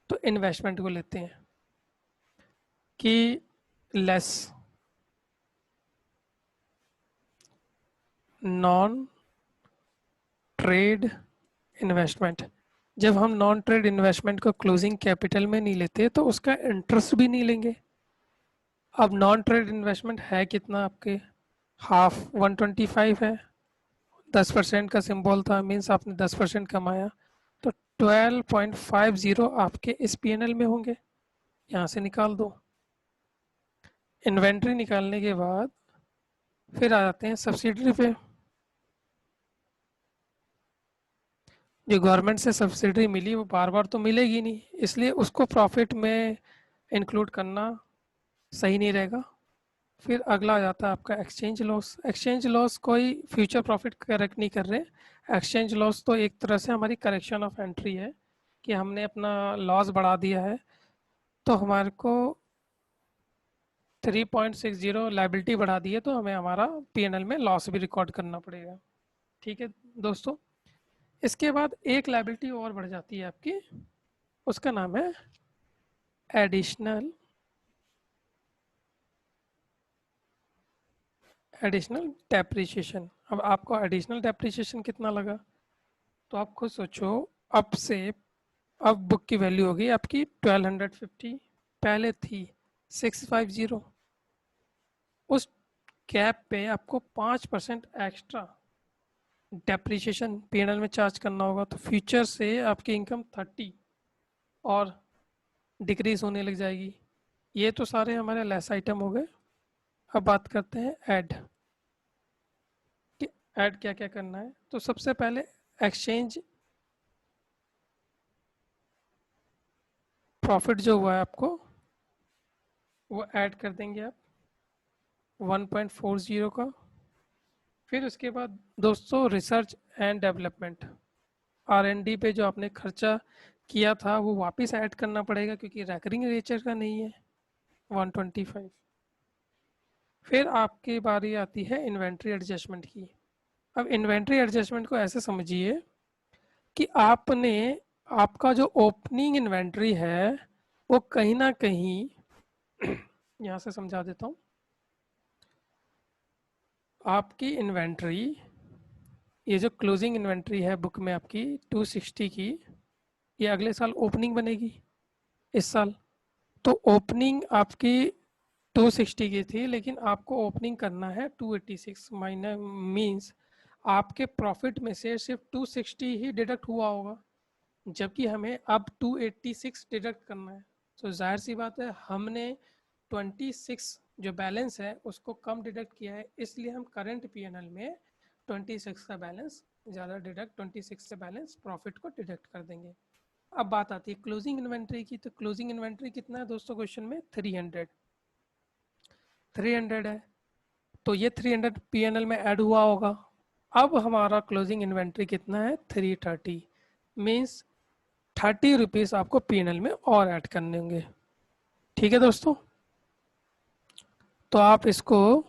तो इन्वेस्टमेंट को लेते हैं कि लेस नॉन ट्रेड इन्वेस्टमेंट। जब हम नॉन ट्रेड इन्वेस्टमेंट को क्लोजिंग कैपिटल में नहीं लेते तो उसका इंटरेस्ट भी नहीं लेंगे। अब नॉन ट्रेड इन्वेस्टमेंट है कितना आपके, हाफ 125 है, 10% का सिंबल था, मीन्स आपने 10% कमाया, तो 12.50 आपके इस पीएनएल में होंगे। यहाँ से निकाल दो। इन्वेंट्री निकालने के बाद फिर आ जाते हैं सब्सिडरी पे। जो गवर्नमेंट से सब्सिडी मिली वो बार बार तो मिलेगी नहीं, इसलिए उसको प्रॉफिट में इंक्लूड करना सही नहीं रहेगा। फिर अगला आ जाता है आपका एक्सचेंज लॉस। एक्सचेंज लॉस कोई फ्यूचर प्रॉफिट करेक्ट नहीं कर रहे। एक्सचेंज लॉस तो एक तरह से हमारी करेक्शन ऑफ एंट्री है कि हमने अपना लॉस बढ़ा दिया है, तो हमारे को 3.60 लाइबिलिटी बढ़ा दी है, तो हमें हमारा पीएनएल में लॉस भी रिकॉर्ड करना पड़ेगा। ठीक है दोस्तों, इसके बाद एक लाइबिलिटी और बढ़ जाती है आपकी, उसका नाम है एडिशनल एडिशनल डेप्रिसिएशन। अब आपको एडिशनल डेप्रिसिएशन कितना लगा, तो आप खुद सोचो। अब से अब बुक की वैल्यू होगी आपकी 1250, पहले थी 650। उस कैप पे आपको 5% एक्स्ट्रा डेप्रिसिएशन पीएनएल में चार्ज करना होगा, तो फ्यूचर से आपकी इनकम 30 और डिक्रीज होने लग जाएगी। ये तो सारे हमारे लेस आइटम हो गए। अब बात करते हैं ऐड कि ऐड क्या क्या करना है। तो सबसे पहले एक्सचेंज प्रॉफिट जो हुआ है आपको वो ऐड कर देंगे आप 1.40 का। फिर उसके बाद दोस्तों रिसर्च एंड डेवलपमेंट, R&D पे जो आपने खर्चा किया था वो वापस ऐड करना पड़ेगा क्योंकि रैकरिंग नेचर का नहीं है, 125। फिर आपकी बारी आती है इन्वेंट्री एडजस्टमेंट की। अब इन्वेंट्री एडजस्टमेंट को ऐसे समझिए कि आपने आपका जो ओपनिंग इन्वेंट्री है वो कहीं ना कहीं यहाँ से समझा देता हूँ। आपकी इन्वेंट्री, ये जो क्लोजिंग इन्वेंट्री है बुक में आपकी 260 की, ये अगले साल ओपनिंग बनेगी इस साल। तो ओपनिंग आपकी 260 की थी, लेकिन आपको ओपनिंग करना है 286 माइनस, मीन्स आपके प्रॉफिट में से सिर्फ 260 ही डिडक्ट हुआ होगा, जबकि हमें अब 286 डिडक्ट करना है। तो जाहिर सी बात है हमने 26 जो बैलेंस है उसको कम डिडक्ट किया है, इसलिए हम करंट पीएनएल में 26 का बैलेंस ज़्यादा डिडक्ट 26 से बैलेंस प्रॉफिट को डिडक्ट कर देंगे। अब बात आती है क्लोजिंग इन्वेंट्री की। तो क्लोजिंग इन्वेंट्री कितना है दोस्तों क्वेश्चन में, 300 है, तो ये 300 पीएनएल में ऐड हुआ होगा। अब हमारा क्लोजिंग इन्वेंट्री कितना है, 330, मीन्स 30 रुपीज़ आपको पीएनएल में और ऐड करने होंगे। ठीक है दोस्तों, तो आप इसको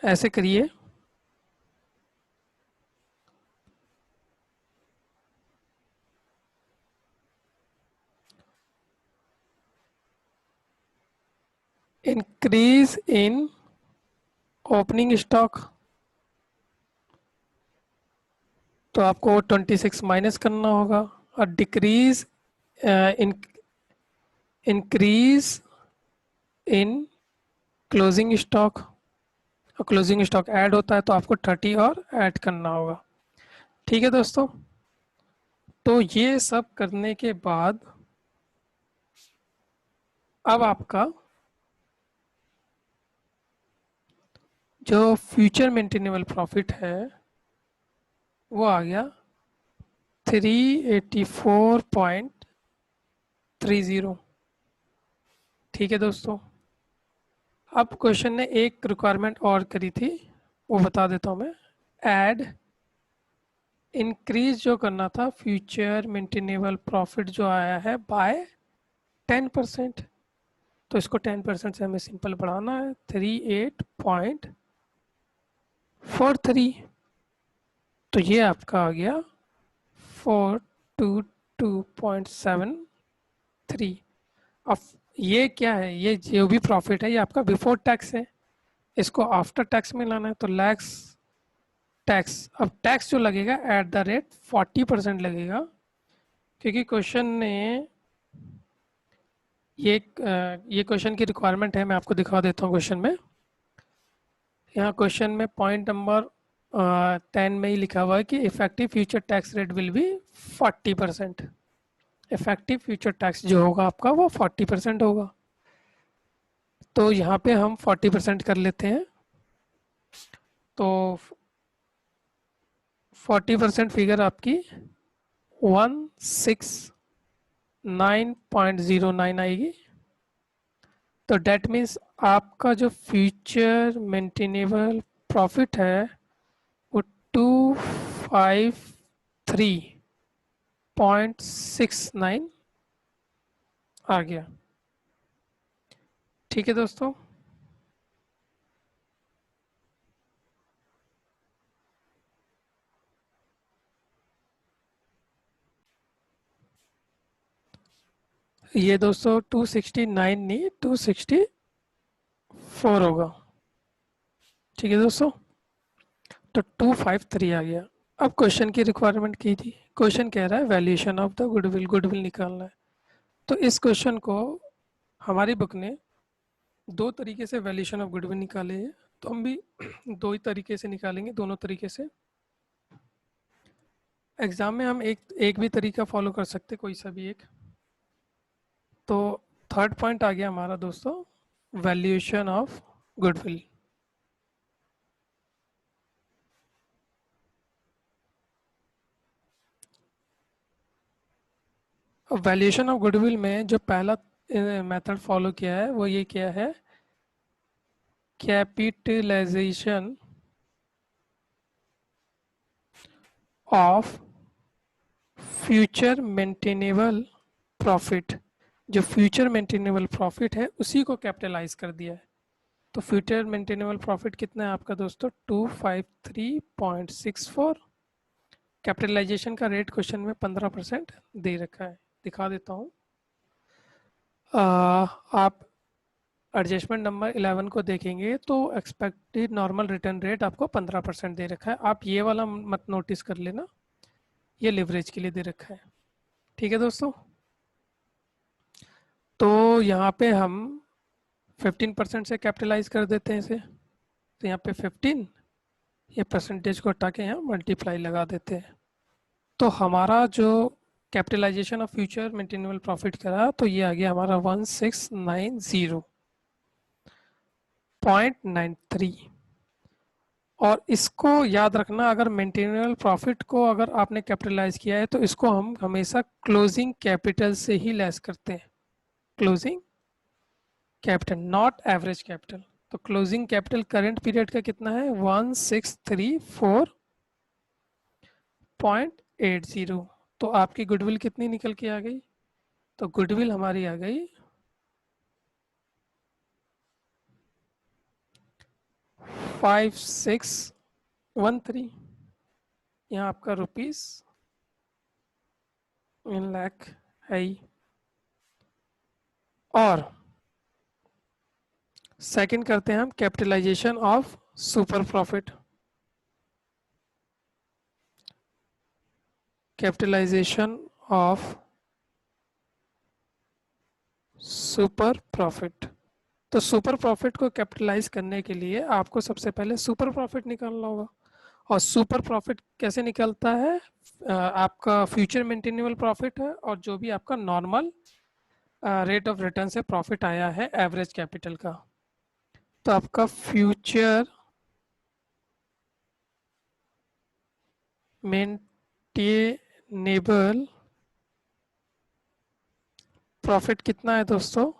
ऐसे करिए इंक्रीज इन ओपनिंग स्टॉक, तो आपको 26 माइनस करना होगा। और decrease in increase in closing stock, और क्लोजिंग स्टॉक ऐड होता है तो आपको 30 और ऐड करना होगा। ठीक है दोस्तों, तो ये सब करने के बाद अब आपका जो फ्यूचर मेंटेनेबल प्रॉफिट है वो आ गया 384.30। ठीक है दोस्तों, अब क्वेश्चन ने एक रिक्वायरमेंट और करी थी, वो बता देता हूँ मैं। ऐड इंक्रीज जो करना था फ्यूचर मेंटेनेबल प्रॉफिट जो आया है बाय 10%, तो इसको 10% से हमें सिंपल बढ़ाना है 38.43, तो ये आपका आ गया 422.73। अब ये क्या है, ये जो भी प्रॉफिट है ये आपका बिफोर टैक्स है, इसको आफ्टर टैक्स में लाना है, तो लैक्स टैक्स। अब टैक्स जो लगेगा एट द रेट 40% लगेगा, क्योंकि क्वेश्चन ने ये क्वेश्चन की रिक्वायरमेंट है, मैं आपको दिखा देता हूँ क्वेश्चन में। यहाँ क्वेश्चन में पॉइंट नंबर 10 में ही लिखा हुआ है कि effective future tax rate will be 40%। Effective future tax जो होगा आपका वो 40% होगा, तो यहाँ पे हम 40% कर लेते हैं। तो 40% फिगर आपकी 169.09 आएगी। तो डेट मीन्स आपका जो फ्यूचर मेंटेनेबल प्रॉफिट है वो 253.69 आ गया। ठीक है दोस्तों, ये दोस्तों 269 नहीं 264 होगा। ठीक है दोस्तों, तो 253 आ गया। अब क्वेश्चन की रिक्वायरमेंट की थी, क्वेश्चन कह रहा है valuation of the goodwill, goodwill निकालना है। तो इस क्वेश्चन को हमारी बुक ने दो तरीके से वैल्यूएशन ऑफ गुडविल निकाले हैं, तो हम भी दो ही तरीके से निकालेंगे, दोनों तरीके से। एग्जाम में हम एक भी तरीका फॉलो कर सकते, कोई सा भी एक। तो थर्ड पॉइंट आ गया हमारा दोस्तों, वैल्यूएशन ऑफ गुडविल। अब वैल्यूएशन ऑफ गुडविल में जो पहला मेथड फॉलो किया है वो ये किया है, capitalisation of future maintainable profit. जो फ्यूचर मेंटेनेबल प्रॉफिट है उसी को कैपिटलाइज कर दिया है। तो फ्यूचर मेंटेनेबल प्रॉफिट कितना है आपका दोस्तों 253.64। कैपिटलाइजेशन का रेट क्वेश्चन में 15% दे रखा है, दिखा देता हूँ। आप एडजस्टमेंट नंबर 11 को देखेंगे तो एक्सपेक्टेड नॉर्मल रिटर्न रेट आपको 15% दे रखा है। आप ये वाला मत नोटिस कर लेना, ये लिवरेज के लिए दे रखा है। ठीक है दोस्तों, तो यहाँ पे हम 15% से कैपिटलाइज कर देते हैं इसे, तो यहाँ पे 15, ये परसेंटेज को हटा के यहाँ मल्टीप्लाई लगा देते हैं। तो हमारा जो capitalisation of future maintainable profit करा, तो ये आ गया हमारा 1690.93। और इसको याद रखना, अगर मेंटेनेबल प्रॉफिट को अगर आपने कैपिटलाइज किया है तो इसको हम हमेशा क्लोजिंग कैपिटल से ही लेस करते हैं, closing capital not average capital. तो क्लोजिंग कैपिटल करंट पीरियड का कितना है 1634.80। तो आपकी गुडविल कितनी निकल के आ गई, तो गुडविल हमारी आ गई 5613। यहाँ आपका रुपीस इन लाख है ही। और सेकंड करते हैं हम capitalisation of super profit. Capitalisation of super profit. तो सुपर प्रॉफिट को कैपिटलाइज करने के लिए आपको सबसे पहले सुपर प्रॉफिट निकालना होगा। और सुपर प्रॉफिट कैसे निकलता है? आपका फ्यूचर मेंटेनेबल प्रॉफिट है और जो भी आपका नॉर्मल रेट ऑफ रिटर्न से प्रॉफिट आया है एवरेज कैपिटल का। तो आपका फ्यूचर मेंटेनेबल प्रॉफिट कितना है दोस्तों?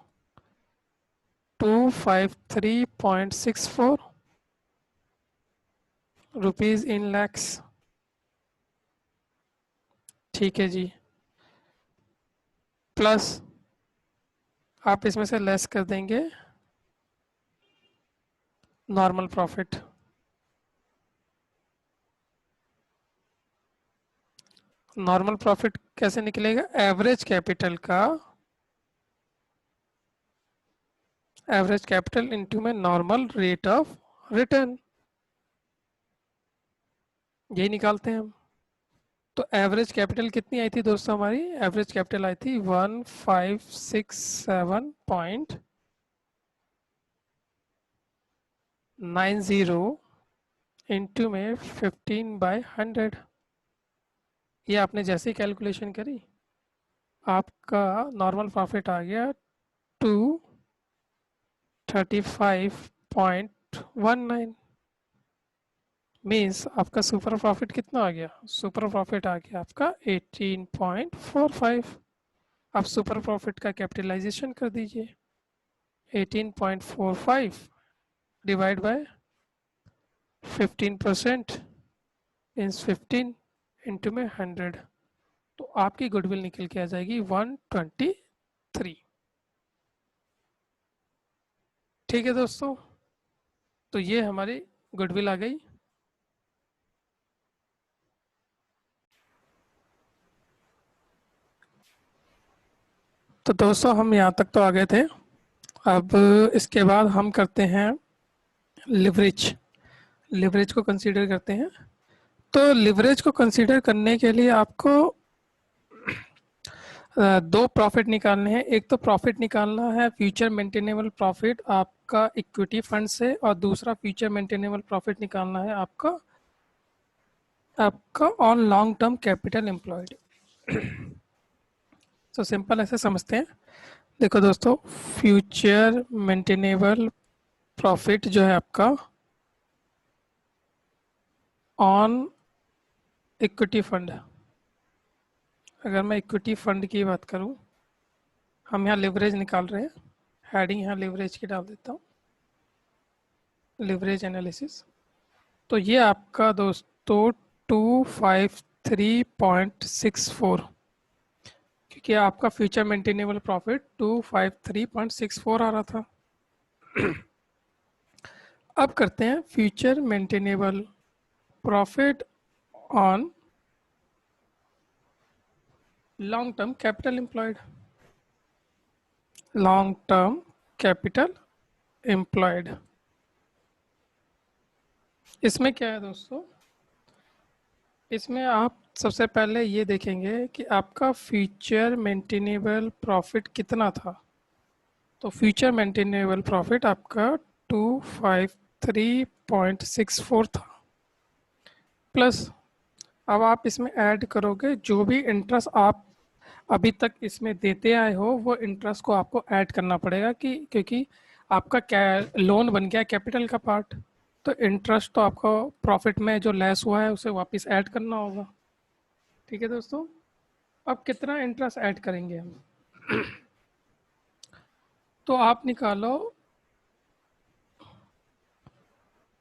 253.64 रुपीज इन लैक्स। ठीक है जी। प्लस आप इसमें से लेस कर देंगे नॉर्मल प्रॉफिट। नॉर्मल प्रॉफिट कैसे निकलेगा? एवरेज कैपिटल का एवरेज कैपिटल इनटू में नॉर्मल रेट ऑफ रिटर्न, यही निकालते हैं हम। तो एवरेज कैपिटल कितनी आई थी दोस्तों? हमारी एवरेज कैपिटल आई थी 1567.90 इंटू में 15/100। ये आपने जैसे ही कैलकुलेशन करी आपका नॉर्मल प्रॉफिट आ गया 235.19। मीन्स आपका सुपर प्रॉफिट कितना आ गया? सुपर प्रॉफिट आ गया आपका 18.45। आप सुपर प्रॉफिट का कैपिटलाइजेशन कर दीजिए। 18.45 डिवाइड बाय 15% मीन्स 15 इंटू में 100। तो आपकी गुडविल निकल के आ जाएगी 123। ठीक है दोस्तों, तो ये हमारी गुडविल आ गई। तो दोस्तों हम यहाँ तक तो आ गए थे। अब इसके बाद हम करते हैं लिवरेज। लिवरेज को कंसीडर करते हैं। तो लिवरेज को कंसीडर करने के लिए आपको दो प्रॉफिट निकालने हैं। एक तो प्रॉफिट निकालना है फ्यूचर मेंटेनेबल प्रॉफिट आपका इक्विटी फंड से, और दूसरा फ्यूचर मेंटेनेबल प्रॉफिट निकालना है आपका आपका on long term capital employed. तो सिंपल ऐसे समझते हैं। देखो दोस्तों, फ्यूचर मेंटेनेबल प्रॉफिट जो है आपका ऑन इक्विटी फंड। अगर मैं इक्विटी फंड की बात करूं, हम यहाँ लिवरेज निकाल रहे हैं। हेडिंग यहाँ लिवरेज की डाल देता हूँ, लिवरेज एनालिसिस। तो ये आपका दोस्तों 253.64, क्योंकि आपका फ्यूचर मेंटेनेबल प्रॉफिट 253.64 आ रहा था। अब करते हैं future maintainable profit on long term capital employed. Long term capital employed, इसमें क्या है दोस्तों? इसमें आप सबसे पहले ये देखेंगे कि आपका फ्यूचर मेंटेनेबल प्रॉफिट कितना था। तो फ्यूचर मेंटेनेबल प्रॉफिट आपका 253.64 था। प्लस अब आप इसमें ऐड करोगे जो भी इंटरेस्ट आप अभी तक इसमें देते आए हो, वो इंटरेस्ट को आपको ऐड करना पड़ेगा, कि क्योंकि आपका क्या लोन बन गया कैपिटल का पार्ट। तो इंटरेस्ट तो आपको प्रॉफिट में जो लेस हुआ है उसे वापस ऐड करना होगा। ठीक है दोस्तों, अब कितना इंटरेस्ट ऐड करेंगे हम? तो आप निकालो,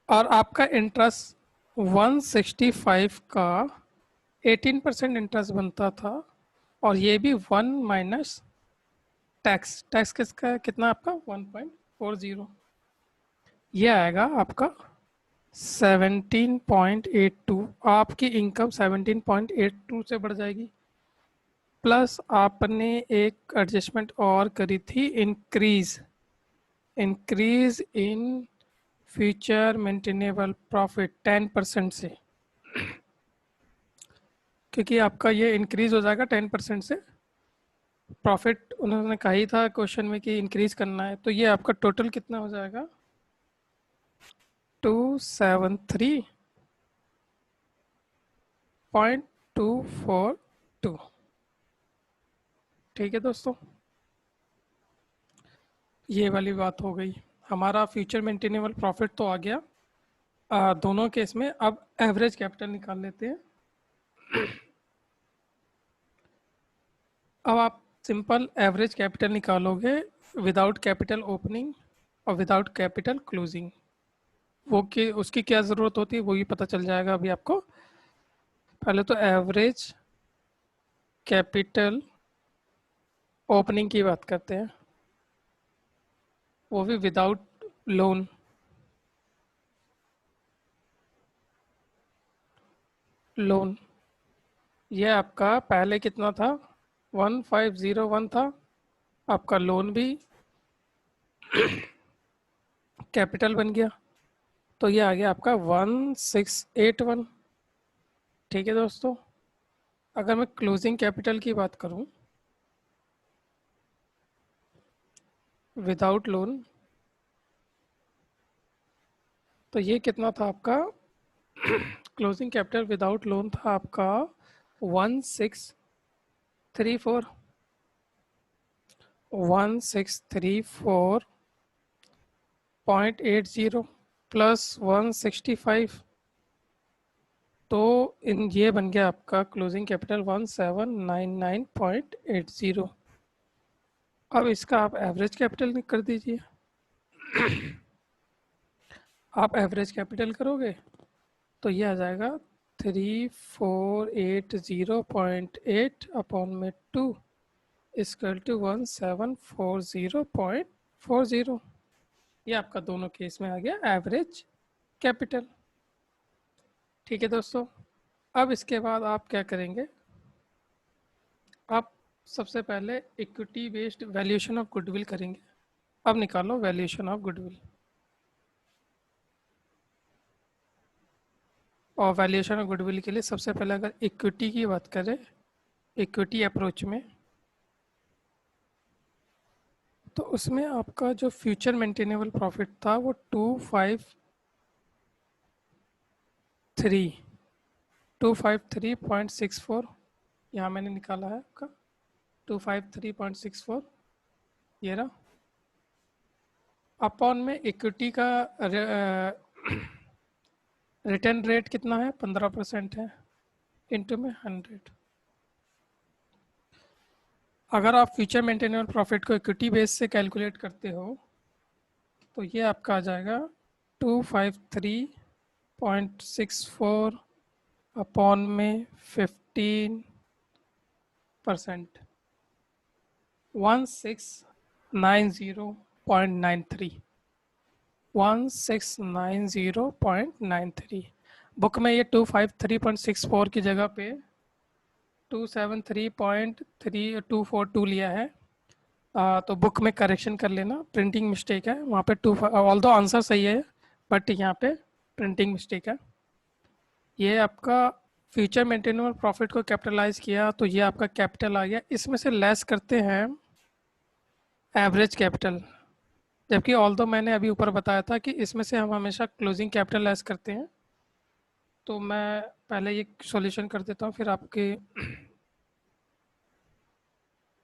और आपका इंटरेस्ट 165 का 18% इंटरेस्ट बनता था, और ये भी 1 माइनस टैक्स। टैक्स किसका है? कितना आपका 1.40। ये आएगा आपका 17.82। आपकी इनकम 17.82 से बढ़ जाएगी। प्लस आपने एक एडजस्टमेंट और करी थी, increase increase in future maintainable profit 10% से, क्योंकि आपका ये इंक्रीज हो जाएगा 10% से। प्रॉफिट उन्होंने कहा ही था क्वेश्चन में कि इंक्रीज करना है, तो ये आपका टोटल कितना हो जाएगा 273.242। ठीक है दोस्तों, ये वाली बात हो गई। हमारा फ्यूचर मेंटेनेबल प्रॉफिट तो आ गया। दोनों केस में अब एवरेज कैपिटल निकाल लेते हैं। अब आप सिंपल एवरेज कैपिटल निकालोगे विदाउट कैपिटल ओपनिंग और विदाउट कैपिटल क्लोजिंग। वो कि उसकी क्या ज़रूरत होती है वो ही पता चल जाएगा अभी आपको। पहले तो एवरेज कैपिटल ओपनिंग की बात करते हैं, वो भी विदाउट लोन। लोन ये आपका पहले कितना था 1501 था, आपका लोन भी कैपिटल बन गया, तो ये आ गया आपका 1681। ठीक है दोस्तों, अगर मैं क्लोजिंग कैपिटल की बात करूं विदाउट लोन, तो ये कितना था आपका क्लोजिंग कैपिटल विदाउट लोन था आपका 1634। 1634.80 प्लस 165, तो इन ये बन गया आपका क्लोजिंग कैपिटल 1799.80। अब इसका आप एवरेज कैपिटल कर दीजिए। आप एवरेज कैपिटल करोगे तो ये आ जाएगा 3480.8 अपॉन में 2 इक्वल टू 1740.40। ये आपका दोनों केस में आ गया एवरेज कैपिटल। ठीक है दोस्तों, अब इसके बाद आप क्या करेंगे, आप सबसे पहले equity based valuation of goodwill करेंगे। अब निकालो वैल्यूएशन ऑफ गुडविल। और वैल्यूएशन ऑफ गुडविल के लिए सबसे पहले अगर इक्विटी की बात करें, इक्विटी अप्रोच में, तो उसमें आपका जो फ्यूचर मेंटेनेबल प्रॉफिट था वो 253.64 यहाँ मैंने निकाला है आपका 253.64, ये रहा। अपॉन में इक्विटी का रिटर्न रेट कितना है 15% है, इंटू में 100। अगर आप फ्यूचर मेंटेनेबल प्रॉफिट को इक्विटी बेस से कैलकुलेट करते हो तो ये आपका आ जाएगा 253.64 अपॉन में 15%, 1690.93। 1690.93। बुक में ये 253.64 की जगह पे 273.3242 लिया है। तो बुक में करेक्शन कर लेना, प्रिंटिंग मिस्टेक है वहाँ पे। ऑल दो आंसर सही है बट यहाँ पे प्रिंटिंग मिस्टेक है। ये आपका फ्यूचर मेंटेनेबल प्रॉफिट को कैपिटलाइज किया तो ये आपका कैपिटल आ गया। इसमें से लेस करते हैं एवरेज कैपिटल, जबकि ऑल दो मैंने अभी ऊपर बताया था कि इसमें से हम हमेशा क्लोजिंग कैपिटल लेस करते हैं। तो मैं पहले ये सॉल्यूशन कर देता हूँ, फिर आपके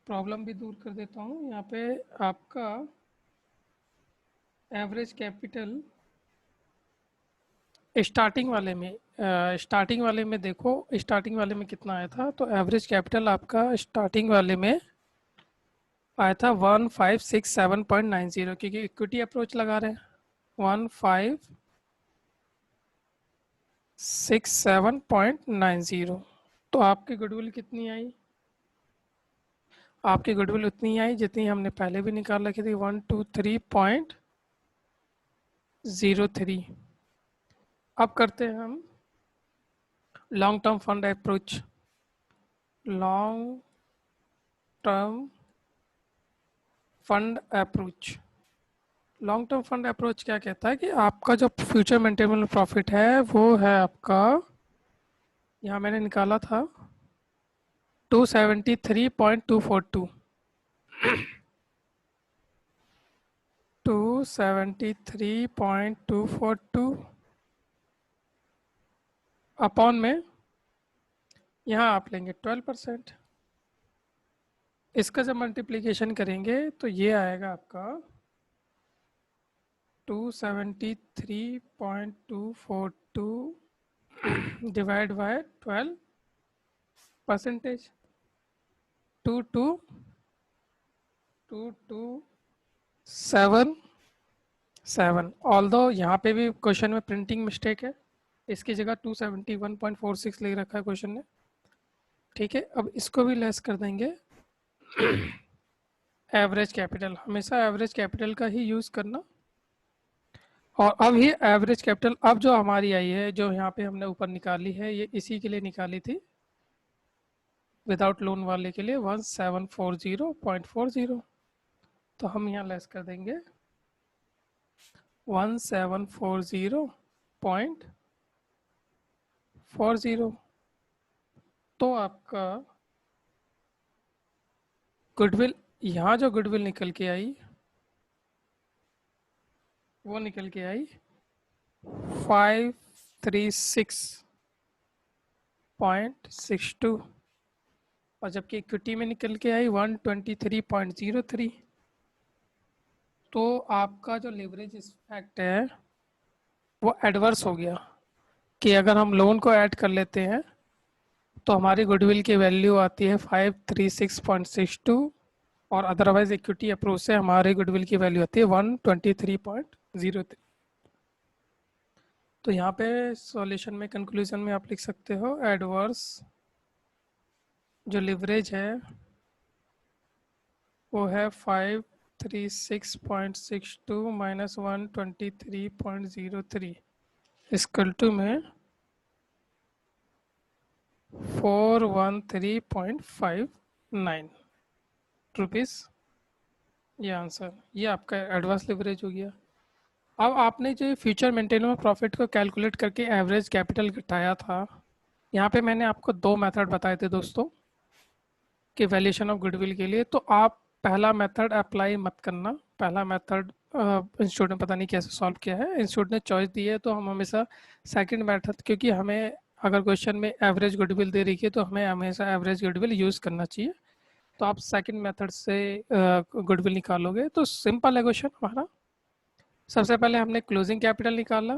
प्रॉब्लम भी दूर कर देता हूँ। यहाँ पे आपका एवरेज कैपिटल स्टार्टिंग वाले में देखो, स्टार्टिंग वाले में कितना आया था, तो एवरेज कैपिटल आपका स्टार्टिंग वाले में आया था 1567.90, क्योंकि इक्विटी अप्रोच लगा रहे हैं। 1567.90, तो आपकी गुडविल कितनी आई, आपकी गुडविल उतनी आई जितनी हमने पहले भी निकाल रखी थी 123.03। अब करते हैं हम long term fund approach. Long term fund approach, long term fund approach क्या कहता है कि आपका जो फ्यूचर मेंटेनेबल प्रॉफिट है वो है आपका, यहाँ मैंने निकाला था 273.242, 273.242 अपॉन में यहाँ आप लेंगे 12%। इसका जब मल्टीप्लिकेशन करेंगे तो ये आएगा आपका 273.242 डिवाइड बाय 12%, 2277। ऑल्दो यहाँ पे भी क्वेश्चन में प्रिंटिंग मिस्टेक है, इसकी जगह 271.46 ले रखा है क्वेश्चन ने। ठीक है, अब इसको भी लेस कर देंगे। एवरेज कैपिटल, हमेशा एवरेज कैपिटल का ही यूज़ करना। और अब ये एवरेज कैपिटल अब जो हमारी आई है, जो यहाँ पे हमने ऊपर निकाली है, ये इसी के लिए निकाली थी, विदाउट लोन वाले के लिए 1740.40। तो हम यहाँ लेस कर देंगे 1740.40। तो आपका गुडविल, यहाँ जो गुडविल निकल के आई वो निकल के आई 536.62, और जबकि इक्विटी में निकल के आई 123.03। तो आपका जो लिवरेज इफेक्ट है वो एडवर्स हो गया कि अगर हम लोन को ऐड कर लेते हैं तो हमारी गुडविल की वैल्यू आती है 536.62, और अदरवाइज इक्विटी अप्रोच से हमारी गुडविल की वैल्यू आती है 123.03। तो यहाँ पे सॉल्यूशन में कंक्लूजन में आप लिख सकते हो एडवर्स जो लिवरेज है वो है 536.62 माइनस 123.03 इक्वल टू में 413.59 रुपीज़। ये आंसर, ये आपका एडवांस लिवरेज हो गया। अब आपने जो फ्यूचर मेंटेनेबल प्रॉफिट को कैलकुलेट करके एवरेज कैपिटल घटाया था, यहाँ पे मैंने आपको दो मेथड बताए थे दोस्तों कि वैल्यूएशन ऑफ गुडविल के लिए। तो आप पहला मेथड अप्लाई मत करना। पहला मेथड इंस्टीट्यूट ने पता नहीं कैसे सॉल्व किया है, इंस्टीट्यूट ने चॉइस दी है, तो हम हमेशा सेकंड मेथड, क्योंकि हमें अगर क्वेश्चन में एवरेज गुडविल दे रही है तो हमें हमेशा एवरेज गुडविल यूज़ करना चाहिए। तो आप सेकंड मेथड से गुडविल निकालोगे तो सिंपल है क्वेश्चन हमारा। सबसे पहले हमने क्लोजिंग कैपिटल निकाला,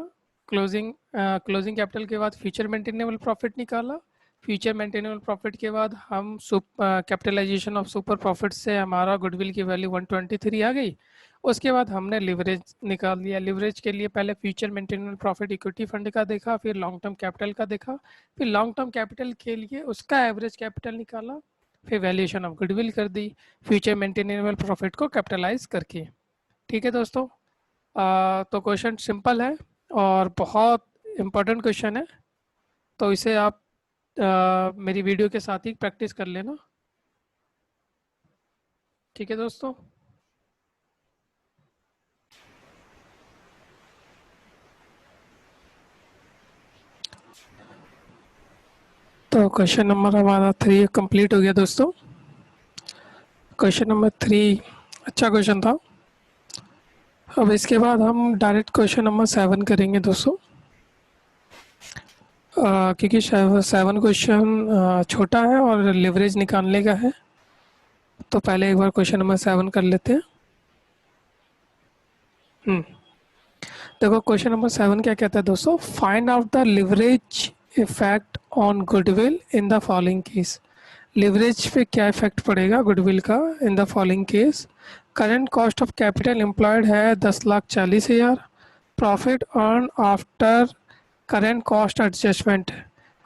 क्लोजिंग कैपिटल के बाद फ्यूचर मेंटेनेबल प्रॉफिट निकाला, फ्यूचर मेंटेनेबल प्रॉफिट के बाद हम कैपिटलाइजेशन ऑफ सुपर प्रॉफिट से हमारा गुडविल की वैल्यू 123 आ गई। उसके बाद हमने लिवरेज निकाल लिया। लिवरेज के लिए पहले future maintainable profit equity fund का देखा, फिर लॉन्ग टर्म कैपिटल का देखा, फिर लॉन्ग टर्म कैपिटल के लिए उसका एवरेज कैपिटल निकाला, फिर वैल्यूएशन ऑफ गुडविल कर दी फ्यूचर मेंटेनेबल प्रॉफिट को कैपिटलाइज करके। ठीक है दोस्तों, तो क्वेश्चन सिंपल है और बहुत इम्पोर्टेंट क्वेश्चन है, तो इसे आप मेरी वीडियो के साथ ही प्रैक्टिस कर लेना। ठीक है दोस्तों, तो क्वेश्चन नंबर हमारा 3 कंप्लीट हो गया दोस्तों। क्वेश्चन नंबर 3 अच्छा क्वेश्चन था। अब इसके बाद हम डायरेक्ट क्वेश्चन नंबर 7 करेंगे दोस्तों, क्योंकि 7 क्वेश्चन छोटा है और लिवरेज निकालने का है। तो पहले एक बार क्वेश्चन नंबर 7 कर लेते हैं। देखो क्वेश्चन नंबर 7 क्या कहता है दोस्तों, find out the leverage effect on goodwill in the following case. Leverage पे क्या इफेक्ट पड़ेगा गुडविल का in the following case. Current cost of capital employed है 10,40,000, profit earn after current cost adjustment,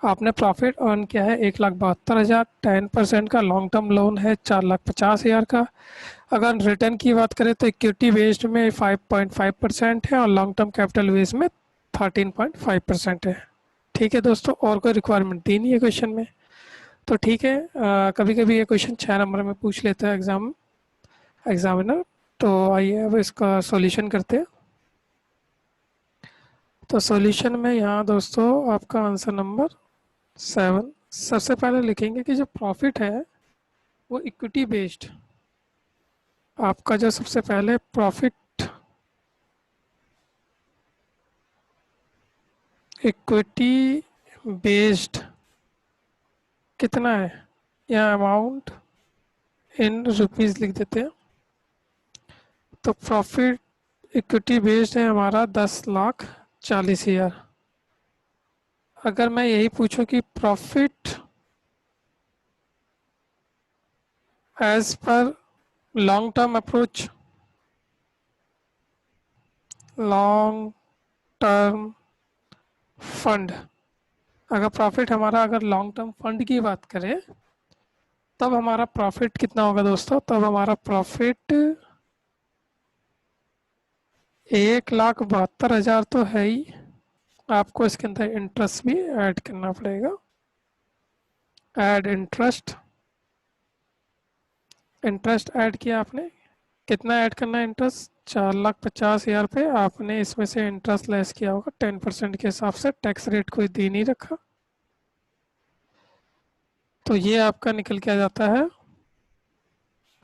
आपने प्रॉफिट अर्न किया है 1,72,000, 10% का long term loan है 4,50,000 का। अगर रिटर्न की बात करें तो इक्विटी बेस्ड में 5.5% है और लॉन्ग टर्म कैपिटल बेस्ड में 13.5% है। ठीक है दोस्तों, और कोई रिक्वायरमेंट दी नहीं है क्वेश्चन में। तो ठीक है, कभी कभी ये क्वेश्चन 6 नंबर में पूछ लेता है एग्जामिनर। तो आइए अब इसका सॉल्यूशन करते हैं। तो सॉल्यूशन में यहाँ दोस्तों आपका आंसर नंबर 7। सबसे पहले लिखेंगे कि जो प्रॉफिट है वो इक्विटी बेस्ड, आपका जो सबसे पहले प्रॉफिट इक्विटी बेस्ड कितना है, या अमाउंट इन रुपीस लिख देते हैं। तो प्रॉफिट इक्विटी बेस्ड है हमारा 10,40,000। अगर मैं यही पूछूं कि profit as per long term approach, long term fund, अगर प्रॉफिट हमारा अगर लॉन्ग टर्म फंड की बात करें तब हमारा प्रॉफिट कितना होगा दोस्तों, तब हमारा प्रॉफिट 1,72,000 तो है ही। आपको इसके अंदर इंटरेस्ट भी ऐड करना पड़ेगा। ऐड इंटरेस्ट, इंटरेस्ट ऐड किया आपने, कितना ऐड करना है इंटरेस्ट, 4,50,000 पे आपने इसमें से इंटरेस्ट लेस किया होगा 10% के हिसाब से, टैक्स रेट कोई दे नहीं रखा। तो ये आपका निकल के आ जाता है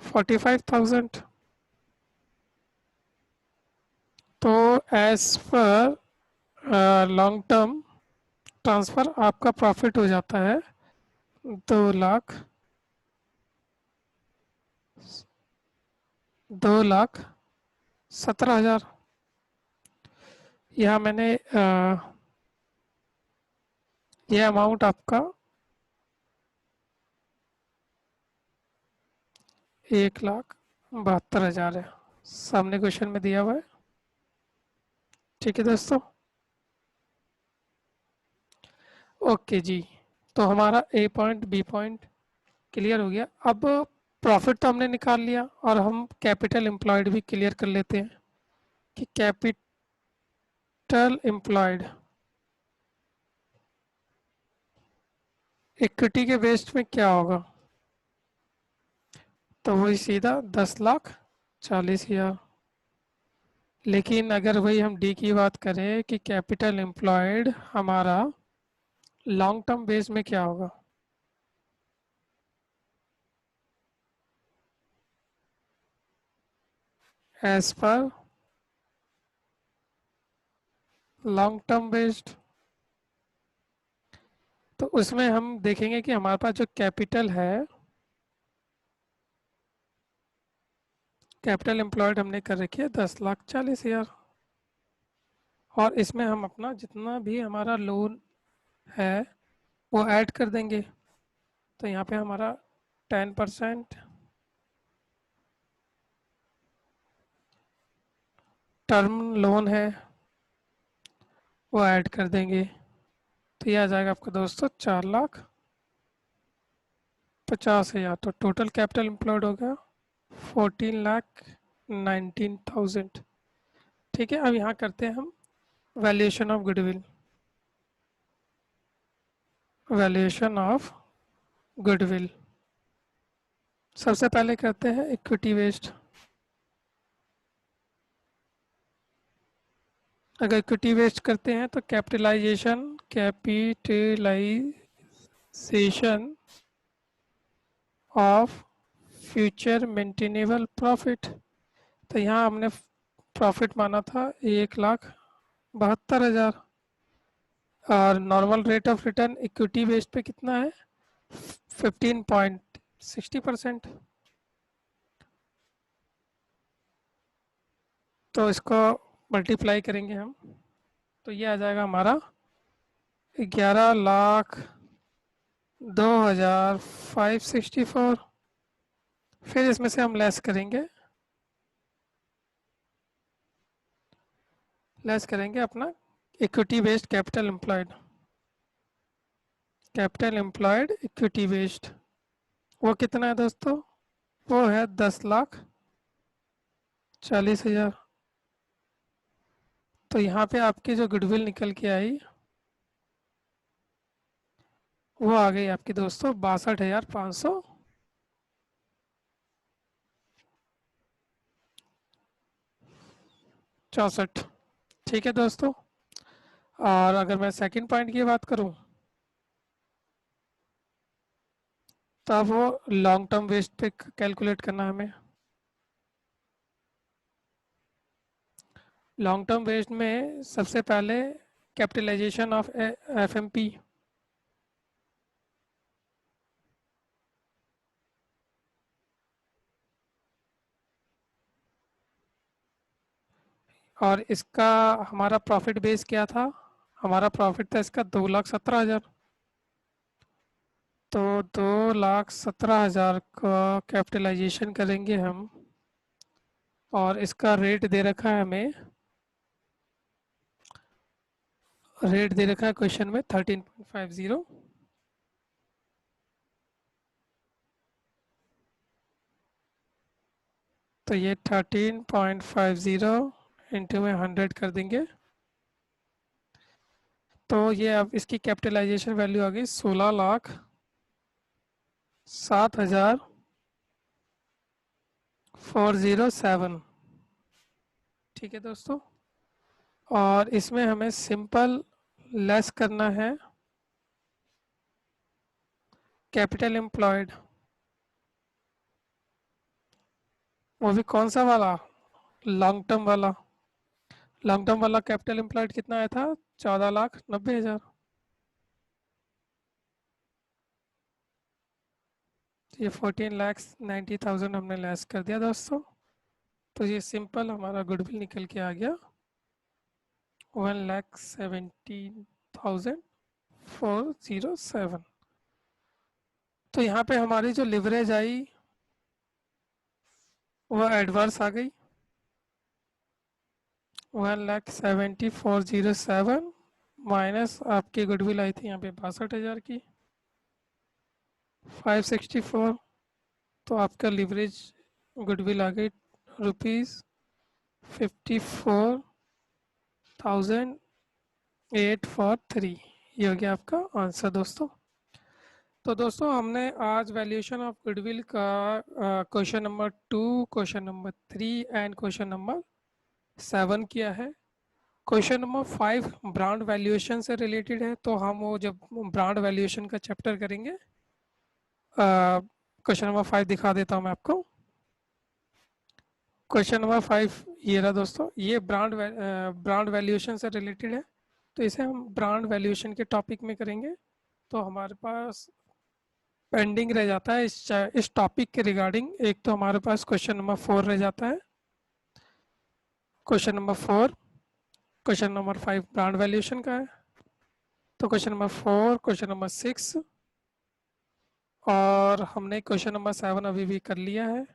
45,000। तो as per long term transfer आपका प्रॉफिट हो जाता है 2,17,000। यहाँ मैंने ये अमाउंट आपका 1,72,000 है, सामने क्वेश्चन में दिया हुआ है। ठीक है दोस्तों, ओके जी। तो हमारा ए पॉइंट बी पॉइंट क्लियर हो गया। अब प्रॉफिट तो हमने निकाल लिया और हम कैपिटल एम्प्लॉयड भी क्लियर कर लेते हैं कि कैपिटल एम्प्लॉयड इक्विटी के बेस्ड में क्या होगा, तो वही सीधा 10,40,000। लेकिन अगर वही हम डी की बात करें कि कैपिटल एम्प्लॉयड हमारा लॉन्ग टर्म बेस में क्या होगा, as per long term based, तो उसमें हम देखेंगे कि हमारे पास जो कैपिटल है, कैपिटल एम्प्लॉयड हमने कर रखी है 10,40,000, और इसमें हम अपना जितना भी हमारा लोन है वो ऐड कर देंगे। तो यहाँ पे हमारा 10% टर्म लोन है वो ऐड कर देंगे। तो ये आ जाएगा आपका दोस्तों 4,50,000। तो टोटल कैपिटल एम्प्लॉयड हो गया 14,19,000। ठीक है, अब यहाँ करते हैं हम valuation of goodwill. Valuation of goodwill सबसे पहले करते हैं इक्विटी बेस्ड। अगर इक्विटी बेस्ड करते हैं तो capitalisation of future maintainable profit. तो यहाँ हमने प्रॉफिट माना था 1,72,000, और normal rate of return equity based पे कितना है, 15.60%। तो इसको मल्टीप्लाई करेंगे हम, तो ये आ जाएगा हमारा 11,02,564। फिर इसमें से हम लेस करेंगे अपना equity based capital employed equity based. वो कितना है दोस्तों, वो है 10,40,000। तो यहाँ पे आपकी जो गुडविल निकल के आई वो आ गई आपकी दोस्तों 62,500 64। ठीक है दोस्तों। और अगर मैं सेकंड पॉइंट की बात करूं, तो अब वो लॉन्ग टर्म वेस्ट पे कैलकुलेट करना है हमें। लॉन्ग टर्म वेस्ट में सबसे पहले कैपिटलाइजेशन ऑफ एफएमपी, और इसका हमारा प्रॉफिट बेस क्या था? हमारा प्रॉफिट था इसका 2,17,000। तो 2,17,000 का कैपिटलाइजेशन करेंगे हम, और इसका रेट दे रखा है हमें, रेट दे रखा है क्वेश्चन में 13.50। तो ये 13.50 इंटू में 100 कर देंगे। तो ये अब इसकी कैपिटलाइजेशन वैल्यू आ गई 16,07,407। ठीक है दोस्तों। और इसमें हमें सिंपल लेस करना है कैपिटल एम्प्लॉयड। वो भी कौन सा वाला? लॉन्ग टर्म वाला। लॉन्ग टर्म वाला कैपिटल एम्प्लॉयड कितना आया था? 14,90,000। ये 14,90,000 हमने लेस कर दिया दोस्तों। तो ये सिंपल हमारा गुडविल निकल के आ गया 1,17,407। तो यहाँ पे हमारी जो लिवरेज आई वह एडवर्स आ गई 1,70,407, माइनस आपकी गुडविल आई थी यहाँ पे 62,000 की 564। तो आपका लिवरेज गुडविल आ गई ₹54,843। ये हो गया आपका आंसर दोस्तों। तो दोस्तों हमने आज वैल्यूएशन ऑफ गुडविल का question number 2, question number 3 and question number 7 किया है। क्वेश्चन नंबर 5 ब्रांड वैल्यूएशन से रिलेटेड है, तो हम वो जब ब्रांड वैल्यूएशन का चैप्टर करेंगे, क्वेश्चन नंबर 5 दिखा देता हूँ मैं आपको। क्वेश्चन नंबर 5 ये रहा दोस्तों, ये ब्रांड वैल्यूएशन से रिलेटेड है, तो इसे हम ब्रांड वैल्यूएशन के टॉपिक में करेंगे। तो हमारे पास पेंडिंग रह जाता है इस टॉपिक के रिगार्डिंग, एक तो हमारे पास क्वेश्चन नंबर 4 रह जाता है। Question number 4, question number 5 brand valuation का है। तो क्वेश्चन नंबर 4, क्वेश्चन नंबर 6, और हमने क्वेश्चन नंबर 7 अभी भी कर लिया है,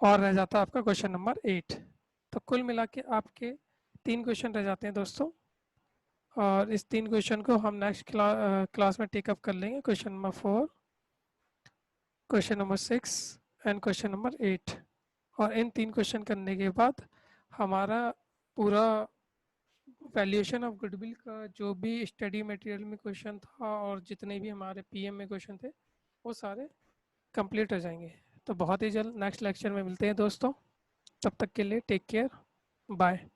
और रह जाता है आपका क्वेश्चन नंबर 8। तो कुल मिला के आपके 3 क्वेश्चन रह जाते हैं दोस्तों, और इस 3 क्वेश्चन को हम नेक्स्ट क्लास में टेकअप कर लेंगे। Question number 4, question number 6 and question number 8। और इन 3 क्वेश्चन करने के बाद हमारा पूरा वैल्यूएशन ऑफ गुडविल का जो भी स्टडी मटेरियल में क्वेश्चन था और जितने भी हमारे पीएम में क्वेश्चन थे वो सारे कंप्लीट हो जाएंगे। तो बहुत ही जल्द नेक्स्ट लेक्चर में मिलते हैं दोस्तों। तब तक के लिए टेक केयर, बाय।